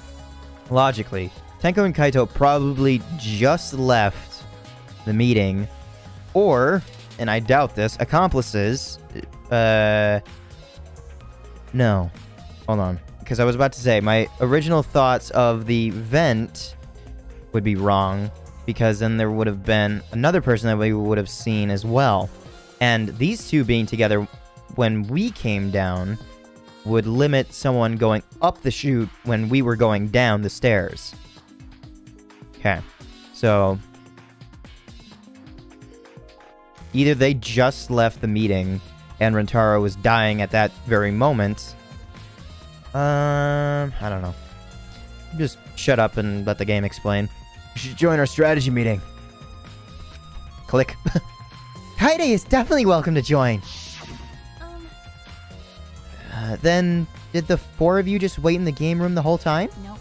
Speaker 1: Tenko and Kaito probably just left the meeting. Or, and I doubt this, accomplices... No. Hold on. Because I was about to say, my original thoughts of the vent would be wrong. Because then there would have been another person that we would have seen as well. And these two being together when we came down would limit someone going up the chute when we were going down the stairs. Okay. So either they just left the meeting and Rantaro was dying at that very moment. I don't know. Just shut up and let the game explain. You should join our strategy meeting. Click. Kaede is definitely welcome to join. Then, did the four of you just wait in the game room the whole time?
Speaker 3: No.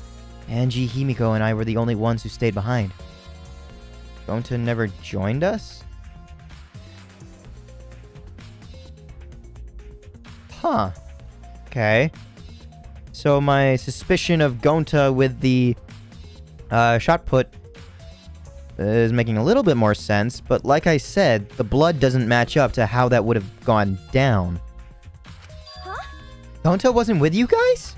Speaker 1: Angie, Himiko, and I were the only ones who stayed behind. Gonta never joined us? Huh. Okay. So my suspicion of Gonta with the shot put is making a little bit more sense, but like I said, the blood doesn't match up to how that would have gone down.
Speaker 3: Huh?
Speaker 1: Gonta wasn't with you guys?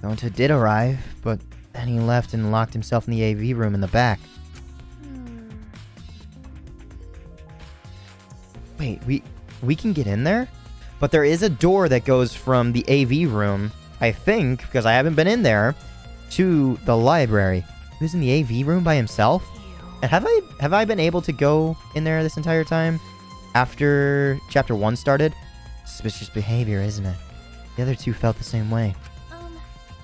Speaker 1: Gonta did arrive, but then he left and locked himself in the AV room in the back. Wait, we can get in there? But there is a door that goes from the AV room, I think, because I haven't been in there, to the library. He was in the AV room by himself? And have I been able to go in there this entire time? After Chapter 1 started? Suspicious behavior, isn't it? The other two felt the same way.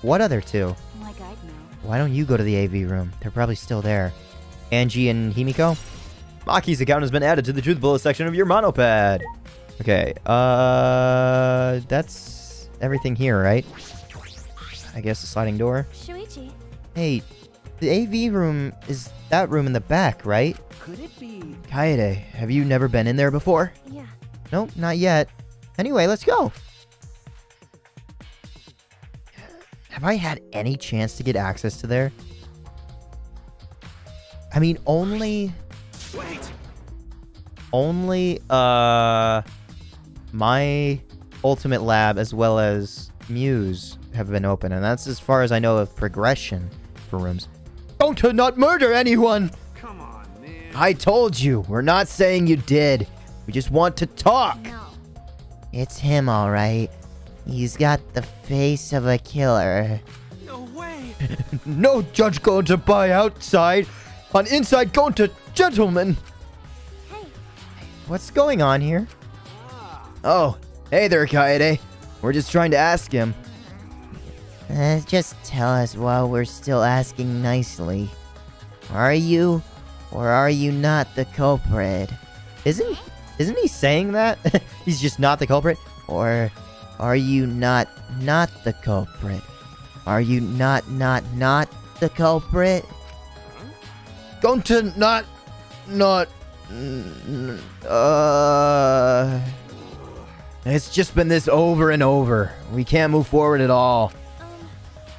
Speaker 1: What other two?
Speaker 3: Like I'd know.
Speaker 1: Why don't you go to the AV room? They're probably still there. Angie and Himiko? Maki's account has been added to the truth bullet section of your monopad. Okay, that's everything here, right? I guess the sliding door.
Speaker 3: Shuichi.
Speaker 1: Hey, the AV room is that room in the back, right?
Speaker 2: Could it be?
Speaker 1: Kaede, have you never been in there before?
Speaker 3: Yeah.
Speaker 1: Nope, not yet. Anyway, let's go. Have I had any chance to get access to there? I mean, only, my Ultimate Lab as well as Muse have been open, and that's as far as I know of progression for rooms. Don't not murder anyone!
Speaker 2: Come on, man.
Speaker 1: I told you, we're not saying you did. We just want to talk.
Speaker 3: No.
Speaker 1: It's him, alright. He's got the face of a killer.
Speaker 2: No way.
Speaker 1: No judge going to buy outside. On inside going to gentlemen.
Speaker 3: Hey.
Speaker 1: What's going on here? Oh, hey there, Kaede. We're just trying to ask him. Just tell us while we're still asking nicely. Are you or are you not the culprit? Isn't he saying that? He's just not the culprit? Or are you not the culprit? Are you not the culprit? Going to not it's just been this over and over. We can't move forward at all.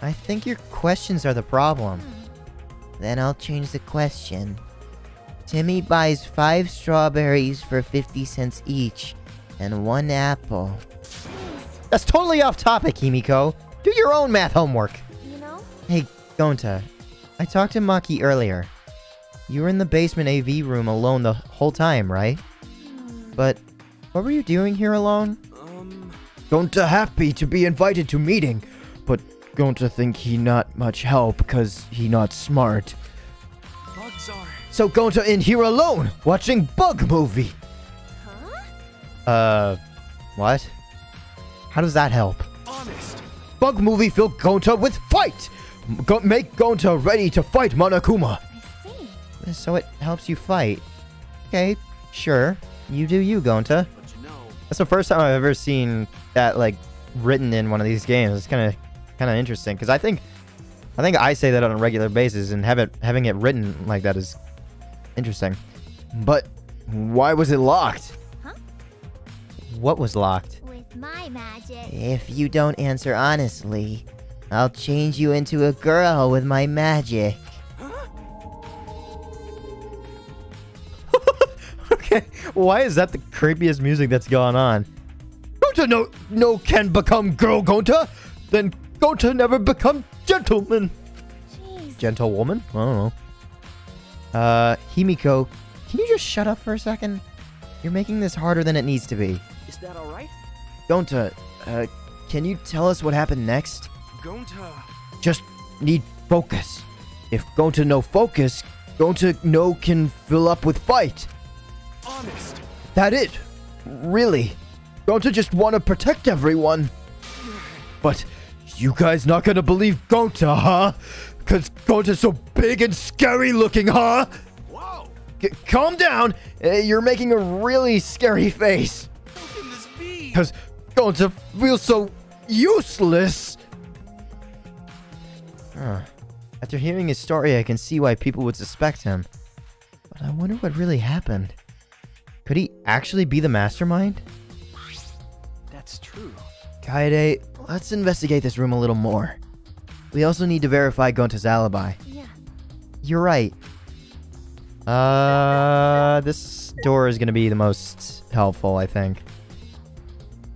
Speaker 1: I think your questions are the problem. Then I'll change the question. Timmy buys 5 strawberries for 50 cents each, and 1 apple. That's totally off topic, Himiko. Do your own math homework.
Speaker 3: You know?
Speaker 1: Hey, Gonta. I talked to Maki earlier. You were in the basement AV room alone the whole time, right? But what were you doing here alone? Gonta happy to be invited to meeting, but Gonta think he not much help cause he not smart.
Speaker 2: Bugs are.
Speaker 1: So Gonta in here alone, watching bug movie.
Speaker 3: Huh?
Speaker 1: What? How does that help?
Speaker 2: Honest.
Speaker 1: Bug movie fill Gonta with fight! Make Gonta ready to fight Monokuma.
Speaker 3: I see.
Speaker 1: So it helps you fight. Okay, sure. You do you, Gonta.
Speaker 2: But you know.
Speaker 1: That's the first time I've ever seen that, like, written in one of these games. It's kind of interesting, because I think I say that on a regular basis, and having it written like that is interesting. But why was it locked?
Speaker 3: Huh?
Speaker 1: What was locked?
Speaker 3: With my magic.
Speaker 1: If you don't answer honestly, I'll change you into a girl with my magic. Okay, why is that the creepiest music that's going on? Gonta no can become girl Gonta, then Gonta never become gentleman.
Speaker 3: Jeez.
Speaker 1: Gentlewoman? I don't know. Himiko, can you just shut up for a second? You're making this harder than it needs to be.
Speaker 2: Is that alright?
Speaker 1: Gonta, can you tell us what happened next?
Speaker 2: Gonta.
Speaker 1: Just need focus. If Gonta no focus, Gonta no can fill up with fight.
Speaker 2: Honest.
Speaker 1: That it? Really? Gonta just want to protect everyone. But you guys not gonna believe Gonta, huh? Cause Gonta's so big and scary looking, huh?
Speaker 2: Whoa.
Speaker 1: Calm down. You're making a really scary face.
Speaker 2: How can this be?
Speaker 1: Cause Gonta feels so useless. After hearing his story, I can see why people would suspect him. But I wonder what really happened. Could he actually be the mastermind?
Speaker 2: That's true.
Speaker 1: Kaede, let's investigate this room a little more. We also need to verify Gonta's alibi.
Speaker 3: Yeah.
Speaker 1: You're right. This door is gonna be the most helpful, I think.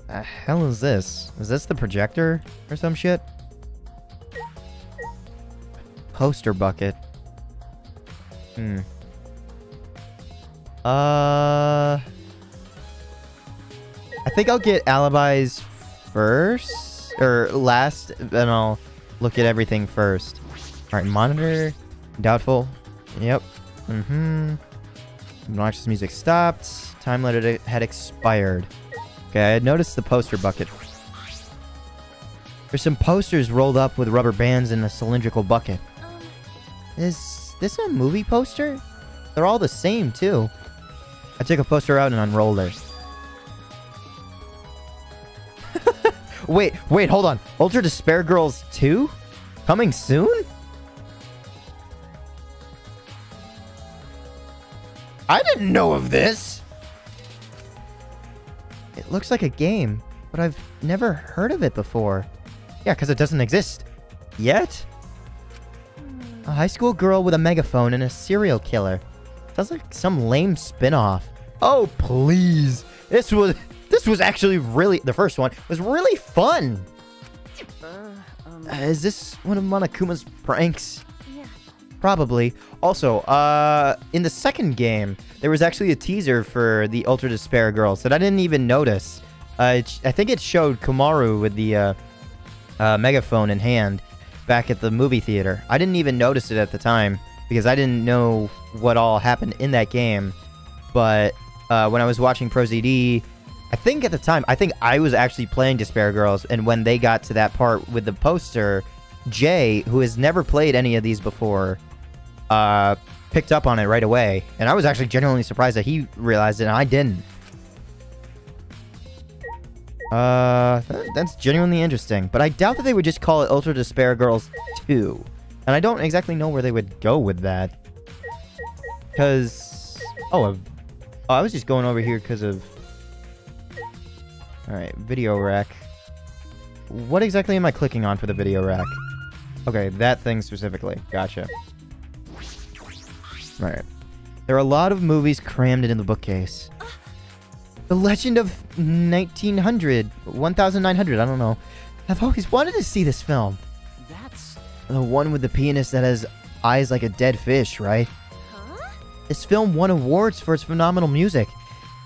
Speaker 1: The hell is this? Is this the projector or some shit? Poster bucket. I think I'll get alibis first or last, and I'll look at everything first. All right, monitor, doubtful. Yep. Obnoxious music stopped. Time limit had expired. Okay, I had noticed the poster bucket. There's some posters rolled up with rubber bands in a cylindrical bucket. Is this a movie poster? They're all the same, too. I took a poster out and unrolled it. wait, hold on. Ultra Despair Girls 2? Coming soon? I didn't know of this! It looks like a game, but I've never heard of it before. Yeah, because it doesn't exist. Yet? A high school girl with a megaphone and a serial killer. Sounds like some lame spin-off. Oh, please. This was actually really... The first one was really fun. Is this one of Monokuma's pranks?
Speaker 3: Yeah.
Speaker 1: Probably. Also, in the second game, there was actually a teaser for the Ultra Despair Girls that I didn't even notice. I think it showed Komaru with the megaphone in hand back at the movie theater. I didn't even notice it at the time because I didn't know what all happened in that game. But when I was watching ProZD, I think at the time, I was actually playing Despair Girls, and when they got to that part with the poster, Jay, who has never played any of these before, picked up on it right away. And I was actually genuinely surprised that he realized it and I didn't. That's genuinely interesting. But I doubt that they would just call it Ultra Despair Girls 2. And I don't exactly know where they would go with that. Because... Oh, I was just going over here because of... Alright, video rack. What exactly am I clicking on for the video rack? Okay, that thing specifically. Gotcha. Alright. There are a lot of movies crammed into the bookcase. The Legend of 1900. 1900, I don't know. I've always wanted to see this film.
Speaker 2: That's...
Speaker 1: The one with the pianist that has eyes like a dead fish, right?
Speaker 3: Huh?
Speaker 1: This film won awards for its phenomenal music.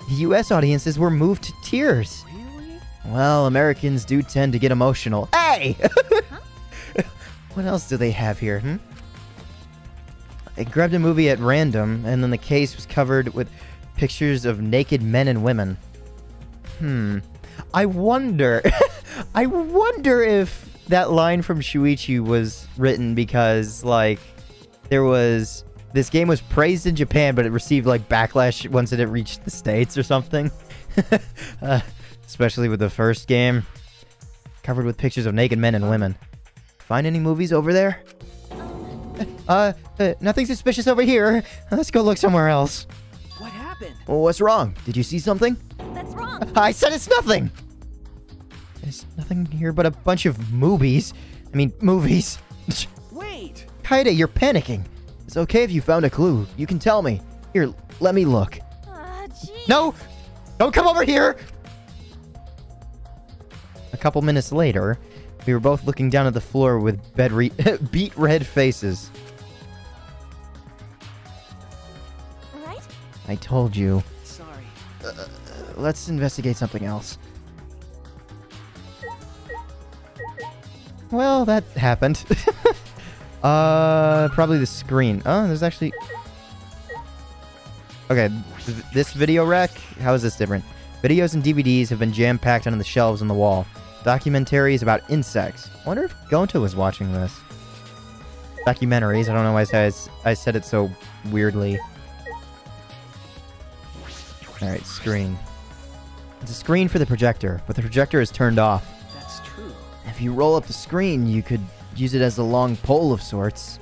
Speaker 1: The US audiences were moved to tears.
Speaker 2: Really?
Speaker 1: Well, Americans do tend to get emotional. Hey! What else do they have here, I grabbed a movie at random, and then the case was covered with pictures of naked men and women. I wonder... I wonder if that line from Shuichi was written because, like, there was... This game was praised in Japan, but it received, like, backlash once it reached the States or something. Especially with the first game. Covered with pictures of naked men and women. Find any movies over there? Nothing suspicious over here. Let's go look somewhere else.
Speaker 2: What happened?
Speaker 1: What's wrong? Did you see something?
Speaker 3: That's wrong.
Speaker 1: I said it's nothing! There's nothing here but a bunch of movies. I mean, movies.
Speaker 2: Wait!
Speaker 1: Kaede, you're panicking. It's okay if you found a clue. You can tell me. Here, let me look.
Speaker 3: Jeez.
Speaker 1: No! Don't come over here! couple minutes later, we were both looking down at the floor with beet red faces.
Speaker 3: Alright?
Speaker 1: I told you.
Speaker 2: Sorry.
Speaker 1: Let's investigate something else. Well, that happened. Probably the screen. Oh, there's actually... Okay, this video rack, how is this different? Videos and DVDs have been jam-packed onto the shelves on the wall. Documentaries about insects. I wonder if Gonta was watching this. Documentaries, I don't know why I said it so weirdly. Alright, screen. It's a screen for the projector, but the projector is turned off.
Speaker 2: That's true.
Speaker 1: If you roll up the screen, you could use it as a long pole of sorts.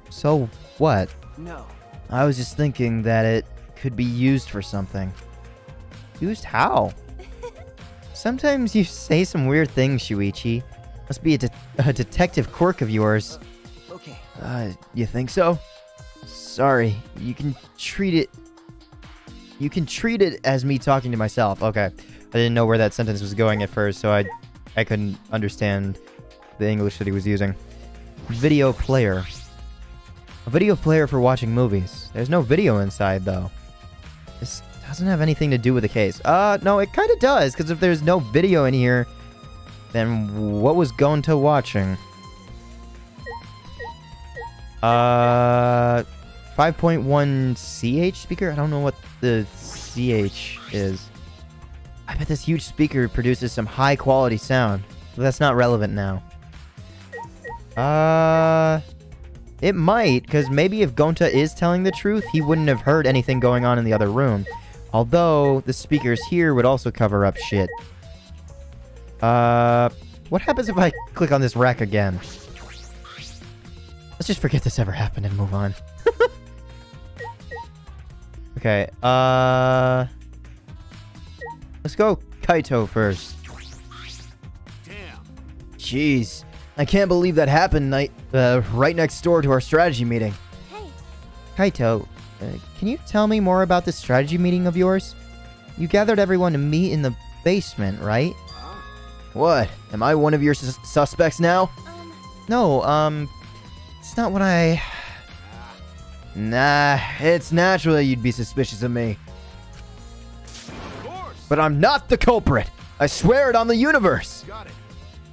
Speaker 1: So what?
Speaker 2: No.
Speaker 1: I was just thinking that it could be used for something. Used how? Sometimes you say some weird things, Shuichi. Must be a detective quirk of yours.
Speaker 2: Okay.
Speaker 1: You think so? Sorry, you can treat it as me talking to myself. Okay. I didn't know where that sentence was going at first, so I couldn't understand the English that he was using. Video player. A video player for watching movies. There's no video inside, though. This doesn't have anything to do with the case. No, it kind of does, because if there's no video in here, then what was Gonta watching? 5.1 CH speaker? I don't know what the CH is. I bet this huge speaker produces some high-quality sound. But that's not relevant now. It might, because maybe if Gonta is telling the truth, he wouldn't have heard anything going on in the other room. Although, the speakers here would also cover up shit. What happens if I click on this rack again? Let's just forget this ever happened and move on. Okay, let's go Kaito first.
Speaker 4: Damn.
Speaker 1: Jeez. I can't believe that happened right next door to our strategy meeting.
Speaker 3: Hey,
Speaker 1: Kaito, can you tell me more about this strategy meeting of yours? You gathered everyone to meet in the basement, right? What? Am I one of your suspects now? No, it's not what I... Nah, it's natural that you'd be suspicious of me.
Speaker 4: Of course.
Speaker 1: But I'm not the culprit! I swear it on the universe!
Speaker 4: Got it.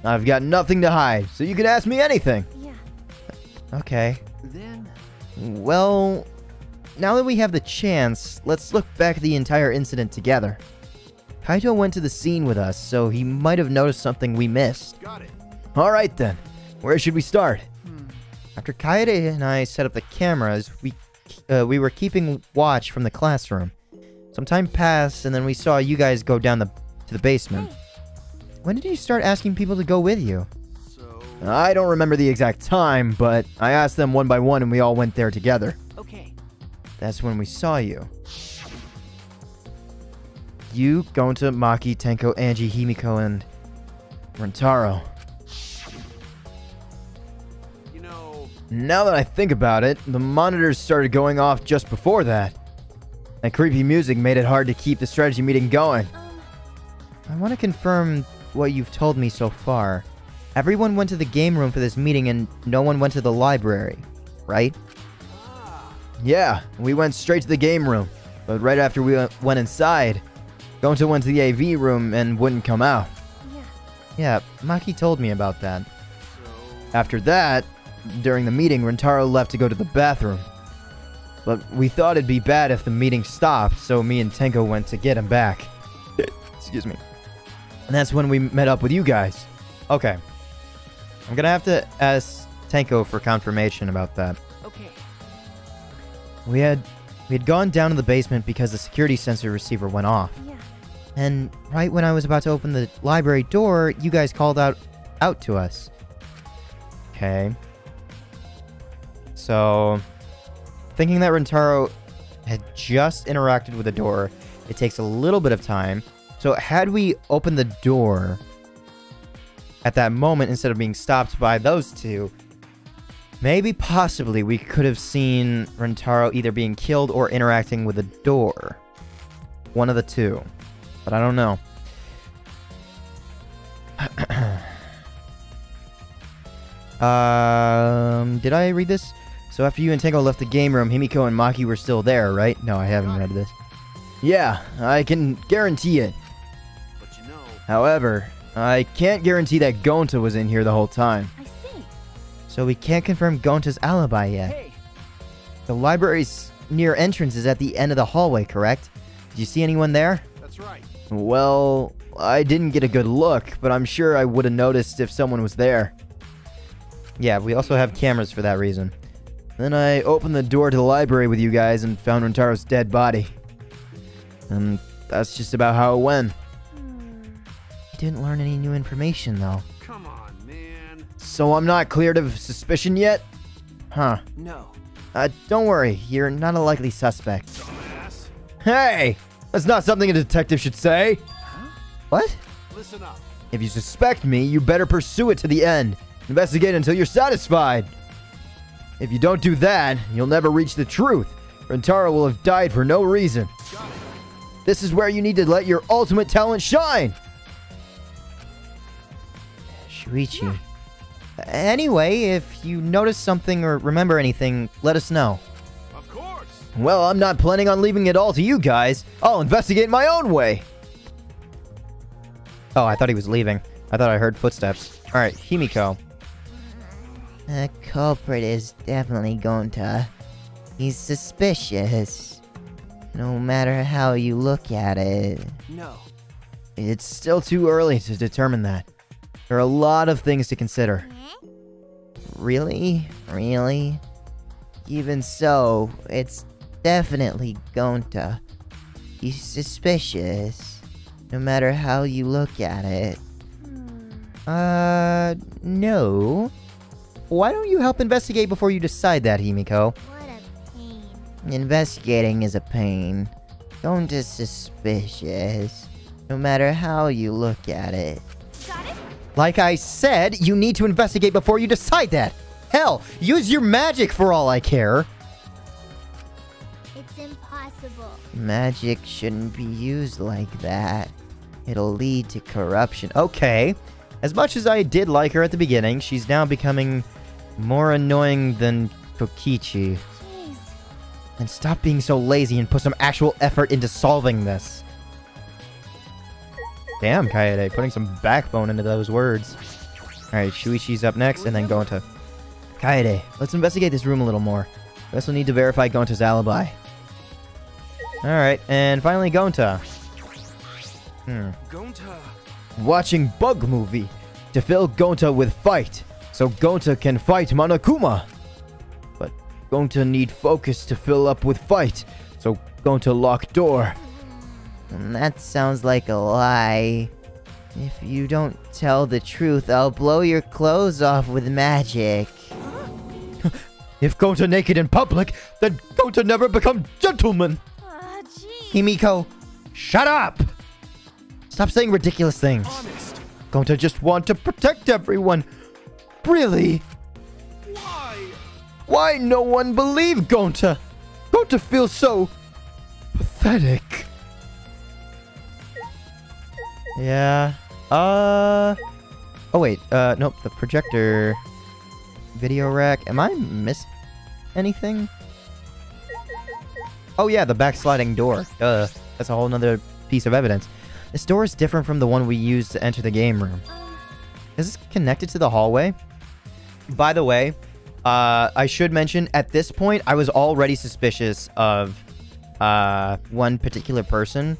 Speaker 1: I've got nothing to hide, so you can ask me anything.
Speaker 3: yeah.
Speaker 1: Okay.
Speaker 2: Then...
Speaker 1: Well, now that we have the chance, let's look back at the entire incident together. Kaito went to the scene with us, so he might have noticed something we missed.
Speaker 4: Got it.
Speaker 1: Alright then, where should we start? After Kaede and I set up the cameras, we were keeping watch from the classroom. Some time passed, and then we saw you guys go down to the basement. When did you start asking people to go with you?
Speaker 4: So.
Speaker 1: I don't remember the exact time, but I asked them one by one and we all went there together.
Speaker 2: Okay.
Speaker 1: That's when we saw you. You, Gonta, Maki, Tenko, Angie, Himiko, and Rantaro.
Speaker 4: You know.
Speaker 1: Now that I think about it, the monitors started going off just before that. That creepy music made it hard to keep the strategy meeting going. I want to confirm what you've told me so far. Everyone went to the game room for this meeting and no one went to the library, right? Yeah, we went straight to the game room. But right after we went inside, Gonta went to the AV room and wouldn't come out.
Speaker 3: Yeah.
Speaker 1: Yeah, Maki told me about that.
Speaker 4: So.
Speaker 1: After that, during the meeting, Rantaro left to go to the bathroom. But we thought it'd be bad if the meeting stopped, so me and Tenko went to get him back. Excuse me. And that's when we met up with you guys. Okay. I'm gonna have to ask Tenko for confirmation about that.
Speaker 2: Okay.
Speaker 1: We had gone down to the basement because the security sensor receiver went off.
Speaker 3: Yeah.
Speaker 1: And right when I was about to open the library door, you guys called out to us. Okay. So, thinking that Rantaro had just interacted with the door, it takes a little bit of time. So had we opened the door at that moment instead of being stopped by those two, maybe possibly we could have seen Rantaro either being killed or interacting with the door. One of the two. But I don't know. Did I read this? So after you and Tenko left the game room, Himiko and Maki were still there, right? No, I haven't read this. Yeah, I can guarantee it.
Speaker 4: But you know,
Speaker 1: However, I can't guarantee that Gonta was in here the whole time.
Speaker 3: I see.
Speaker 1: So we can't confirm Gonta's alibi yet.
Speaker 2: Hey,
Speaker 1: The library's near entrance is at the end of the hallway, correct? Did you see anyone there?
Speaker 4: that's right.
Speaker 1: Well, I didn't get a good look, but I'm sure I would have noticed if someone was there. Yeah, we also have cameras for that reason. Then I opened the door to the library with you guys and found Rantaro's dead body. And that's just about how it went. I didn't learn any new information, though.
Speaker 4: Come on, man.
Speaker 1: So I'm not cleared of suspicion yet? Huh.
Speaker 2: no.
Speaker 1: Don't worry, you're not a likely suspect.
Speaker 4: Dumbass.
Speaker 1: Hey! That's not something a detective should say! What?
Speaker 4: Listen up.
Speaker 1: If you suspect me, you better pursue it to the end. Investigate until you're satisfied. If you don't do that, you'll never reach the truth. Rantaro will have died for no reason.
Speaker 4: Got it.
Speaker 1: This is where you need to let your ultimate talent shine. Shuichi. Anyway, if you notice something or remember anything, let us know.
Speaker 4: Of course.
Speaker 1: Well, I'm not planning on leaving it all to you guys. I'll investigate my own way. Oh, I thought he was leaving. I thought I heard footsteps. Alright, Himiko.
Speaker 5: The culprit is definitely Gonta. He's suspicious. No matter how you look at it.
Speaker 2: No.
Speaker 1: It's still too early to determine that. There are a lot of things to consider.
Speaker 5: Really? Really? Even so, it's definitely Gonta. He's suspicious. No matter how you look at it.
Speaker 1: No. Why don't you help investigate before you decide that, Himiko?
Speaker 3: What a pain.
Speaker 5: Investigating is a pain. Gonta's suspicious. No matter how you look at it.
Speaker 3: Got it?
Speaker 1: Like I said, you need to investigate before you decide that. Hell, use your magic for all I care.
Speaker 3: It's impossible.
Speaker 5: Magic shouldn't be used like that. It'll lead to corruption.
Speaker 1: Okay. As much as I did like her at the beginning, she's now becoming more annoying than Kokichi.
Speaker 3: Jeez.
Speaker 1: And stop being so lazy and put some actual effort into solving this. Damn, Kaede, putting some backbone into those words. Alright, Shuichi's up next, and then Gonta. Kaede, let's investigate this room a little more. We also need to verify Gonta's alibi. Alright, and finally Gonta.
Speaker 2: Gonta.
Speaker 1: Watching Bug Movie to fill Gonta with fight, so Gonta can fight Monokuma. But Gonta need focus to fill up with fight, so Gonta lock door.
Speaker 5: And that sounds like a lie. If you don't tell the truth, I'll blow your clothes off with magic.
Speaker 1: If Gonta naked in public, then Gonta never become gentleman.
Speaker 3: Jeez.
Speaker 1: Himiko, shut up! Stop saying ridiculous things.
Speaker 2: Honest.
Speaker 1: Gonta just want to protect everyone. Really?
Speaker 4: Why?
Speaker 1: Why no one believe Gonta? Gonta feels so pathetic. Yeah. Oh wait. Nope. The projector video rack. Am I missing anything? Oh yeah, the backsliding door. That's a whole nother piece of evidence. This door is different from the one we used to enter the game room. Is this connected to the hallway? By the way, I should mention, at this point, I was already suspicious of one particular person.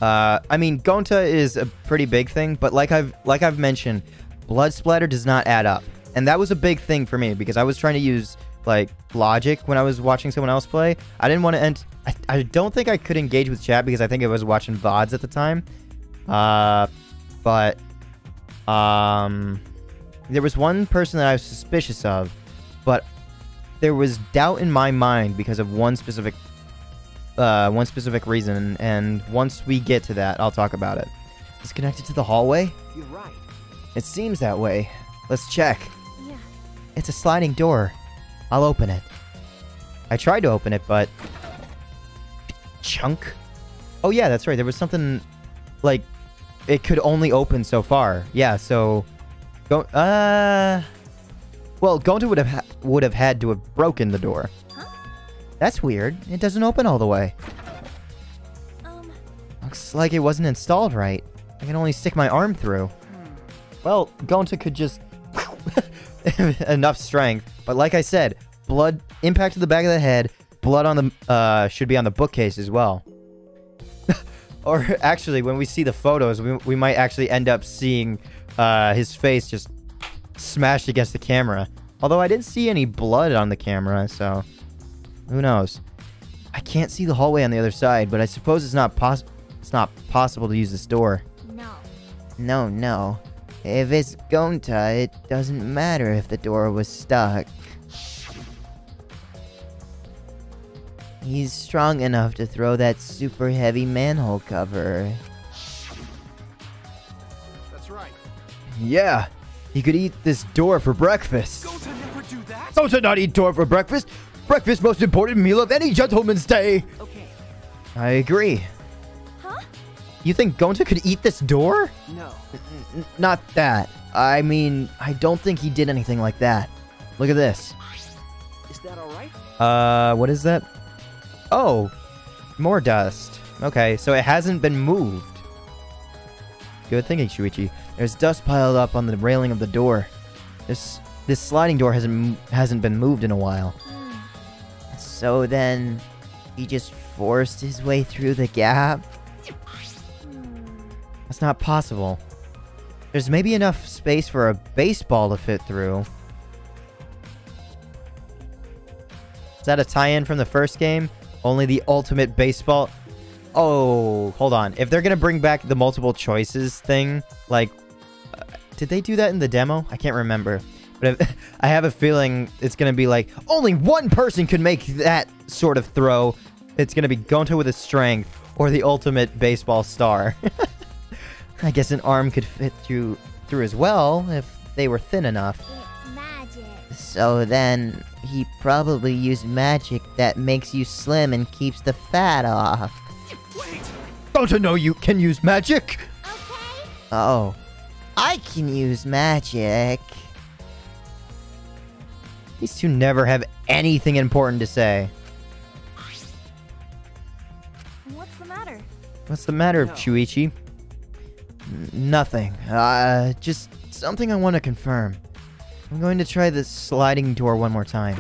Speaker 1: I mean, Gonta is a pretty big thing, but like I've mentioned, blood splatter does not add up. And that was a big thing for me, because I was trying to use, like, logic when I was watching someone else play. I didn't want to I don't think I could engage with chat, because I think I was watching VODs at the time. But there was one person that I was suspicious of, but there was doubt in my mind because of one specific reason, and once we get to that, I'll talk about it. It's connected to the hallway?
Speaker 2: You're right.
Speaker 1: It seems that way. Let's check.
Speaker 3: Yeah.
Speaker 1: It's a sliding door. I'll open it. I tried to open it, but... Chunk? Oh yeah, that's right. There was something... Like, it could only open so far. Yeah, so... Go... Well, Gonta would have had to have broken the door.
Speaker 3: Huh?
Speaker 1: That's weird. It doesn't open all the way. Looks like it wasn't installed right. I can only stick my arm through. Well, Gonta could just... enough strength. But like I said, blood impact to the back of the head. Blood on the... should be on the bookcase as well. Or actually, when we see the photos, we might actually end up seeing his face just smashed against the camera. Although I didn't see any blood on the camera, so... who knows? I can't see the hallway on the other side, but I suppose it's not possible to use this door.
Speaker 3: No.
Speaker 5: No. If it's Gonta, it doesn't matter if the door was stuck. He's strong enough to throw that super heavy manhole cover.
Speaker 4: That's right.
Speaker 1: Yeah, he could eat this door for breakfast.
Speaker 4: Go to never do that.
Speaker 1: Gonta not eat door for breakfast. Breakfast most important meal of any gentleman's day.
Speaker 2: Okay.
Speaker 1: I agree.
Speaker 3: Huh?
Speaker 1: You think Gonta could eat this door?
Speaker 2: No.
Speaker 1: Not that. I mean, I don't think he did anything like that. Look at this.
Speaker 2: Is that alright?
Speaker 1: What is that? Oh, more dust. Okay, so it hasn't been moved. Good thinking, Shuichi. There's dust piled up on the railing of the door. This sliding door hasn't been moved in a while.
Speaker 5: So then, he just forced his way through the gap?
Speaker 1: That's not possible. There's maybe enough space for a baseball to fit through. Is that a tie-in from the first game? Only the ultimate baseball... Oh, hold on. If they're gonna bring back the multiple choices thing, like... did they do that in the demo? I can't remember. But I have a feeling it's gonna be like, only one person can make that sort of throw. It's gonna be Gonta with his strength, or the ultimate baseball star. I guess an arm could fit through as well, if they were thin enough.
Speaker 3: It's magic.
Speaker 5: So then, he probably used magic that makes you slim and keeps the fat off.
Speaker 4: Wait.
Speaker 1: Gonta know you can use magic!
Speaker 3: Okay.
Speaker 5: Oh, I can use magic.
Speaker 1: These two never have anything important to say.
Speaker 3: What's the matter?
Speaker 1: What's the matter,
Speaker 2: No.
Speaker 1: Shuichi? Nothing. Just something I want to confirm. I'm going to try the sliding door one more time.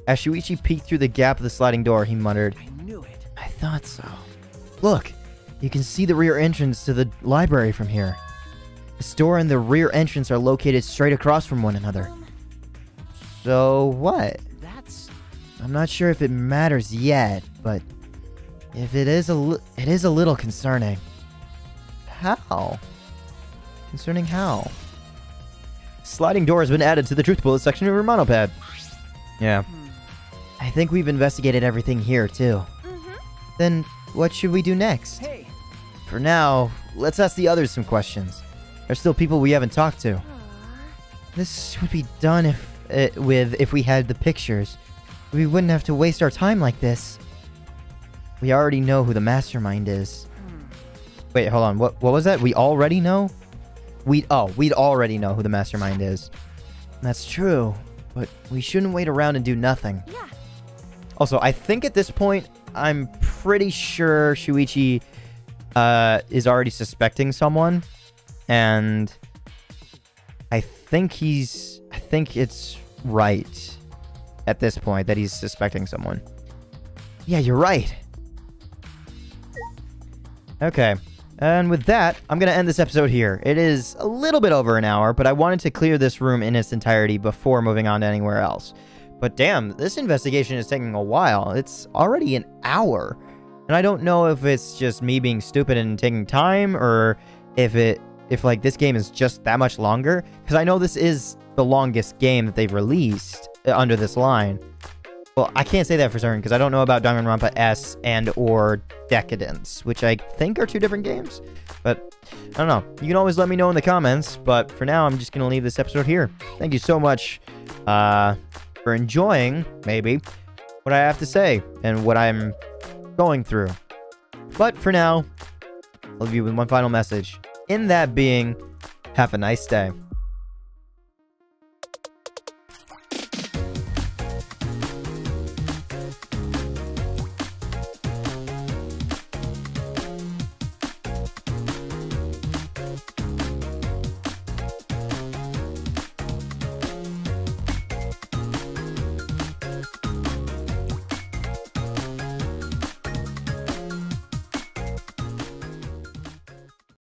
Speaker 1: As Shuichi peeked through the gap of the sliding door, he muttered,
Speaker 2: I knew it.
Speaker 1: I thought so. Look, you can see the rear entrance to the library from here. The store and the rear entrance are located straight across from one another. So what?
Speaker 2: That's...
Speaker 1: I'm not sure if it matters yet, but if it is it is a little concerning. How? Concerning how? Sliding door has been added to the truth bullet section of your monopad. Yeah. I think we've investigated everything here too. Then what should we do next?
Speaker 2: Hey.
Speaker 1: For now, let's ask the others some questions. There's still people we haven't talked to. This would be done if we had the pictures. We wouldn't have to waste our time like this. We already know who the mastermind is. Wait, hold on. What was that? We already know? We'd already know who the mastermind is. That's true, but we shouldn't wait around and do nothing.
Speaker 3: Yeah.
Speaker 1: Also, I think at this point, I'm pretty sure Shuichi is already suspecting someone, and I think it's right at this point that he's suspecting someone. Yeah, you're right. Okay. And with that, I'm going to end this episode here. It is a little bit over an hour, but I wanted to clear this room in its entirety before moving on to anywhere else. But damn, this investigation is taking a while. It's already an hour. And I don't know if it's just me being stupid and taking time, or if like this game is just that much longer. Because I know this is the longest game that they've released under this line. Well, I can't say that for certain because I don't know about Danganronpa S and or Decadence, which I think are two different games. But I don't know. You can always let me know in the comments. But for now, I'm just going to leave this episode here. Thank you so much for enjoying, maybe, what I have to say and what I'm going through. But for now, I'll leave you with one final message. In that being, have a nice day.